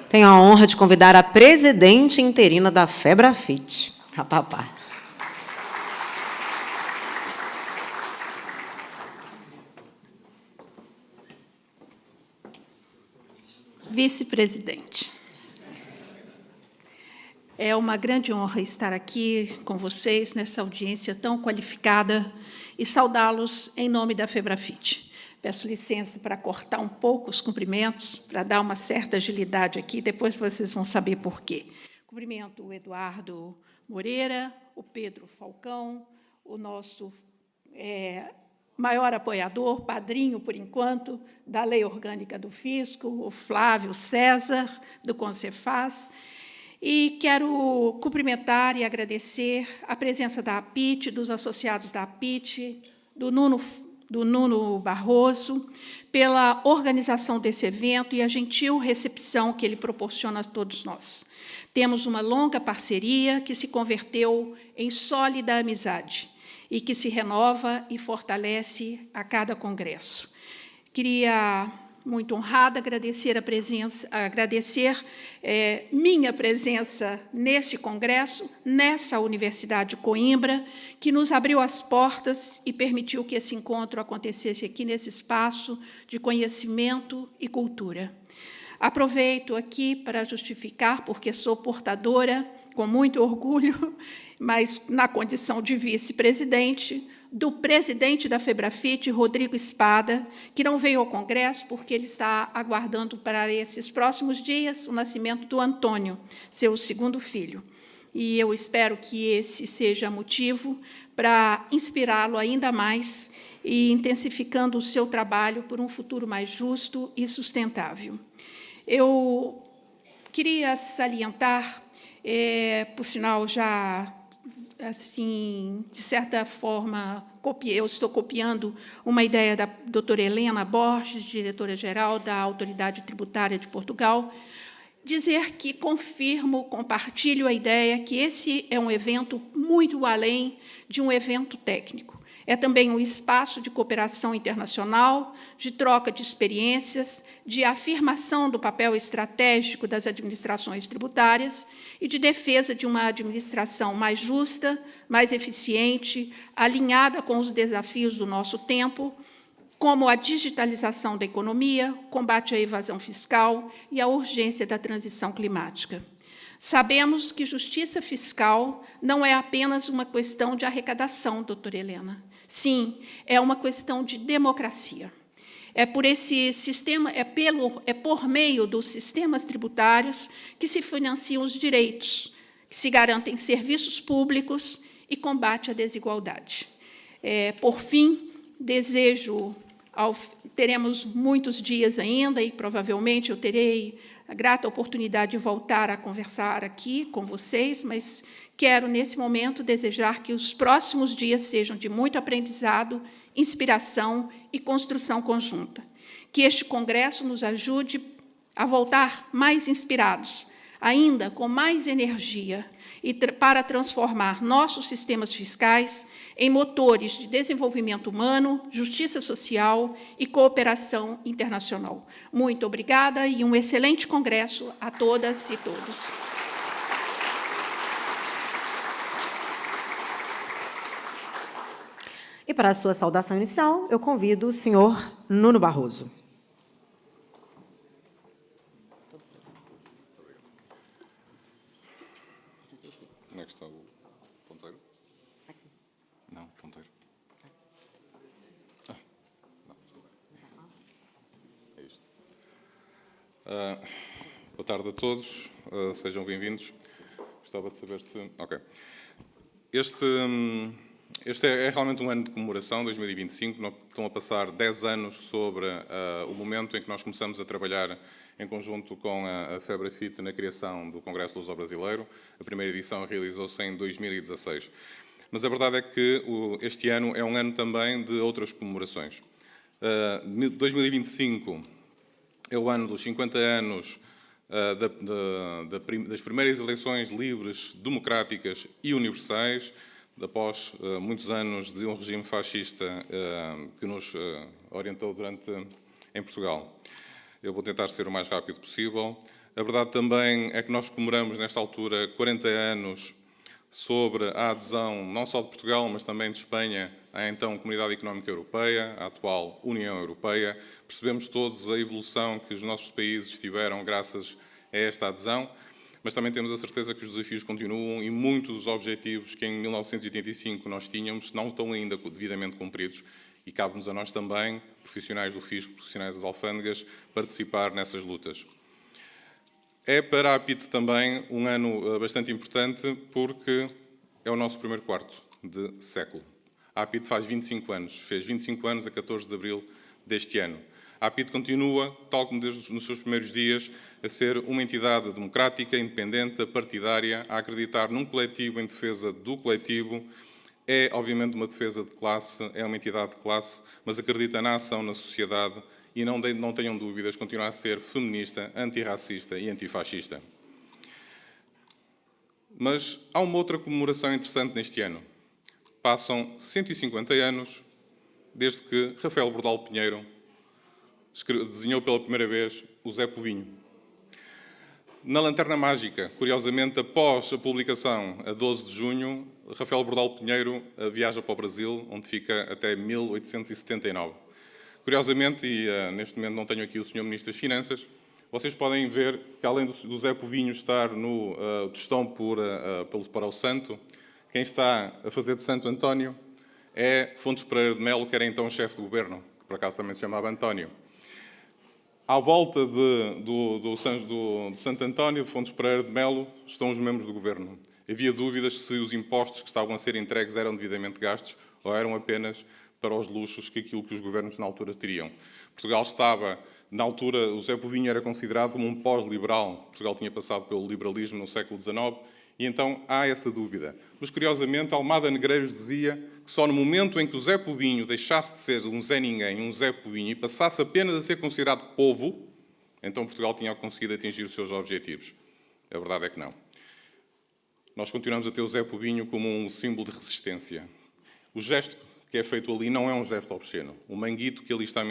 Tenho a honra de convidar a presidente interina da FEBRAFIT, a Papá. Vice-presidente. É uma grande honra estar aqui com vocês nessa audiência tão qualificada e saudá-los em nome da FEBRAFIT. Peço licença para cortar um pouco os cumprimentos, para dar uma certa agilidade aqui, depois vocês vão saber por quê. Cumprimento o Eduardo Moreira, o Pedro Falcão, o nosso maior apoiador, padrinho, por enquanto, da Lei Orgânica do Fisco, o Flávio César, do Concefaz. E quero cumprimentar e agradecer a presença da APIT, dos associados da APIT, do Nuno Barroso, pela organização desse evento e a gentil recepção que ele proporciona a todos nós. Temos uma longa parceria que se converteu em sólida amizade e que se renova e fortalece a cada congresso. Queria, muito honrada, agradecer a presença, minha presença nesse congresso, nessa Universidade de Coimbra, que nos abriu as portas e permitiu que esse encontro acontecesse aqui nesse espaço de conhecimento e cultura. Aproveito aqui para justificar, porque sou portadora, com muito orgulho, mas na condição de vice-presidente, do presidente da FEBRAFIT, Rodrigo Espada, que não veio ao Congresso porque ele está aguardando para esses próximos dias o nascimento do Antônio, seu segundo filho. E eu espero que esse seja motivo para inspirá-lo ainda mais e intensificando o seu trabalho por um futuro mais justo e sustentável. Eu queria salientar, por sinal, já assim, de certa forma, eu estou copiando uma ideia da doutora Helena Borges, diretora-geral da Autoridade Tributária de Portugal, dizer que confirmo, compartilho a ideia que esse é um evento muito além de um evento técnico. É também um espaço de cooperação internacional, de troca de experiências, de afirmação do papel estratégico das administrações tributárias e de defesa de uma administração mais justa, mais eficiente, alinhada com os desafios do nosso tempo, como a digitalização da economia, combate à evasão fiscal e a urgência da transição climática. Sabemos que justiça fiscal não é apenas uma questão de arrecadação, doutora Helena. Sim, é uma questão de democracia. É por esse sistema, é por meio dos sistemas tributários que se financiam os direitos, que se garantem serviços públicos e combate à desigualdade. Por fim, desejo, teremos muitos dias ainda e provavelmente eu terei a grata oportunidade de voltar a conversar aqui com vocês, mas quero, nesse momento, desejar que os próximos dias sejam de muito aprendizado, inspiração e construção conjunta. Que este congresso nos ajude a voltar mais inspirados, ainda com mais energia, para transformar nossos sistemas fiscais em motores de desenvolvimento humano, justiça social e cooperação internacional. Muito obrigada e um excelente congresso a todas e todos. E para a sua saudação inicial, eu convido o senhor Nuno Barroso. Onde é que está o ponteiro? Não, ponteiro. Não, tudo bem. É isto. Boa tarde a todos, sejam bem-vindos. Gostava de saber se... Ok. Este é realmente um ano de comemoração, 2025. Estão a passar 10 anos sobre o momento em que nós começamos a trabalhar em conjunto com a FEBRAFIT na criação do Congresso Luso-Brasileiro. A primeira edição realizou-se em 2016. Mas a verdade é que este ano é um ano também de outras comemorações. 2025 é o ano dos 50 anos das primeiras eleições livres, democráticas e universais, após muitos anos de um regime fascista que nos orientou em Portugal. Eu vou tentar ser o mais rápido possível. A verdade também é que nós comemoramos, nesta altura, 40 anos sobre a adesão não só de Portugal, mas também de Espanha à então Comunidade Económica Europeia, à atual União Europeia. Percebemos todos a evolução que os nossos países tiveram graças a esta adesão, mas também temos a certeza que os desafios continuam e muitos dos objetivos que em 1985 nós tínhamos não estão ainda devidamente cumpridos e cabe-nos a nós também, profissionais do fisco, profissionais das alfândegas, participar nessas lutas. É para a APIT também um ano bastante importante porque é o nosso primeiro quarto de século. A APIT faz 25 anos, fez 25 anos a 14 de abril deste ano. A APIT continua, tal como desde os seus primeiros dias, a ser uma entidade democrática, independente, partidária, a acreditar num coletivo em defesa do coletivo. É, obviamente, uma defesa de classe, é uma entidade de classe, mas acredita na ação na sociedade e não tenham dúvidas, continua a ser feminista, antirracista e antifascista. Mas há uma outra comemoração interessante neste ano. Passam 150 anos desde que Rafael Bordal Pinheiro desenhou pela primeira vez o Zé Povinho. Na Lanterna Mágica, curiosamente, após a publicação, a 12 de junho, Rafael Bordal Pinheiro viaja para o Brasil, onde fica até 1879. Curiosamente, e neste momento não tenho aqui o Sr. Ministro das Finanças, vocês podem ver que, além do Zé Povinho estar no tostão para o santo, quem está a fazer de Santo António é Fontes Pereira de Melo, que era então chefe de governo, que por acaso também se chamava António. À volta de Santo António, de Fontes Pereira de Melo, estão os membros do governo. Havia dúvidas se os impostos que estavam a ser entregues eram devidamente gastos ou eram apenas para os luxos que aquilo que os governos na altura teriam. Portugal estava, na altura, o Zé Povinho era considerado como um pós-liberal. Portugal tinha passado pelo liberalismo no século XIX e então há essa dúvida. Mas, curiosamente, Almada Negreiros dizia que só no momento em que o Zé Povinho deixasse de ser um Zé Ninguém, um Zé Povinho, e passasse apenas a ser considerado povo, então Portugal tinha conseguido atingir os seus objetivos. A verdade é que não. Nós continuamos a ter o Zé Povinho como um símbolo de resistência. O gesto que é feito ali não é um gesto obsceno. O manguito que ali está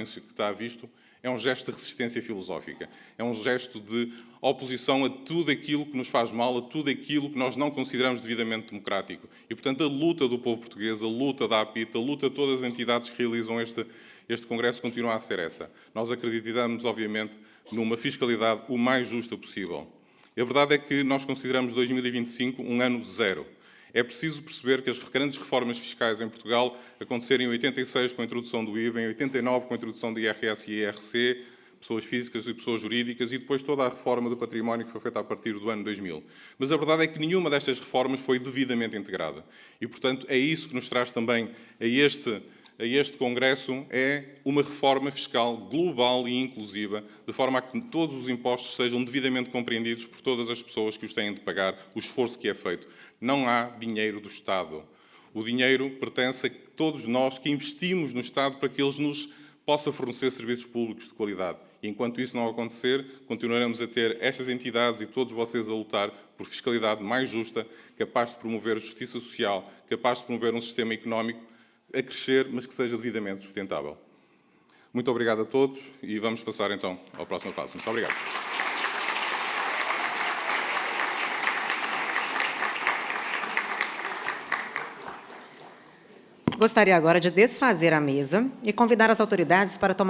visto é um gesto de resistência filosófica. É um gesto de oposição a tudo aquilo que nos faz mal, a tudo aquilo que nós não consideramos devidamente democrático. E, portanto, a luta do povo português, a luta da APIT, a luta de todas as entidades que realizam este Congresso continua a ser essa. Nós acreditamos, obviamente, numa fiscalidade o mais justa possível. E a verdade é que nós consideramos 2025 um ano zero. É preciso perceber que as grandes reformas fiscais em Portugal aconteceram em 86 com a introdução do IVA, em 89 com a introdução do IRS e IRC, pessoas físicas e pessoas jurídicas, e depois toda a reforma do património que foi feita a partir do ano 2000. Mas a verdade é que nenhuma destas reformas foi devidamente integrada. E, portanto, é isso que nos traz também a este Congresso, é uma reforma fiscal global e inclusiva, de forma a que todos os impostos sejam devidamente compreendidos por todas as pessoas que os têm de pagar, o esforço que é feito. Não há dinheiro do Estado. O dinheiro pertence a todos nós que investimos no Estado para que eles nos possam fornecer serviços públicos de qualidade. E enquanto isso não acontecer, continuaremos a ter estas entidades e todos vocês a lutar por fiscalidade mais justa, capaz de promover a justiça social, capaz de promover um sistema económico a crescer, mas que seja devidamente sustentável. Muito obrigado a todos e vamos passar então à próxima fase. Muito obrigado. Gostaria agora de desfazer a mesa e convidar as autoridades para tomar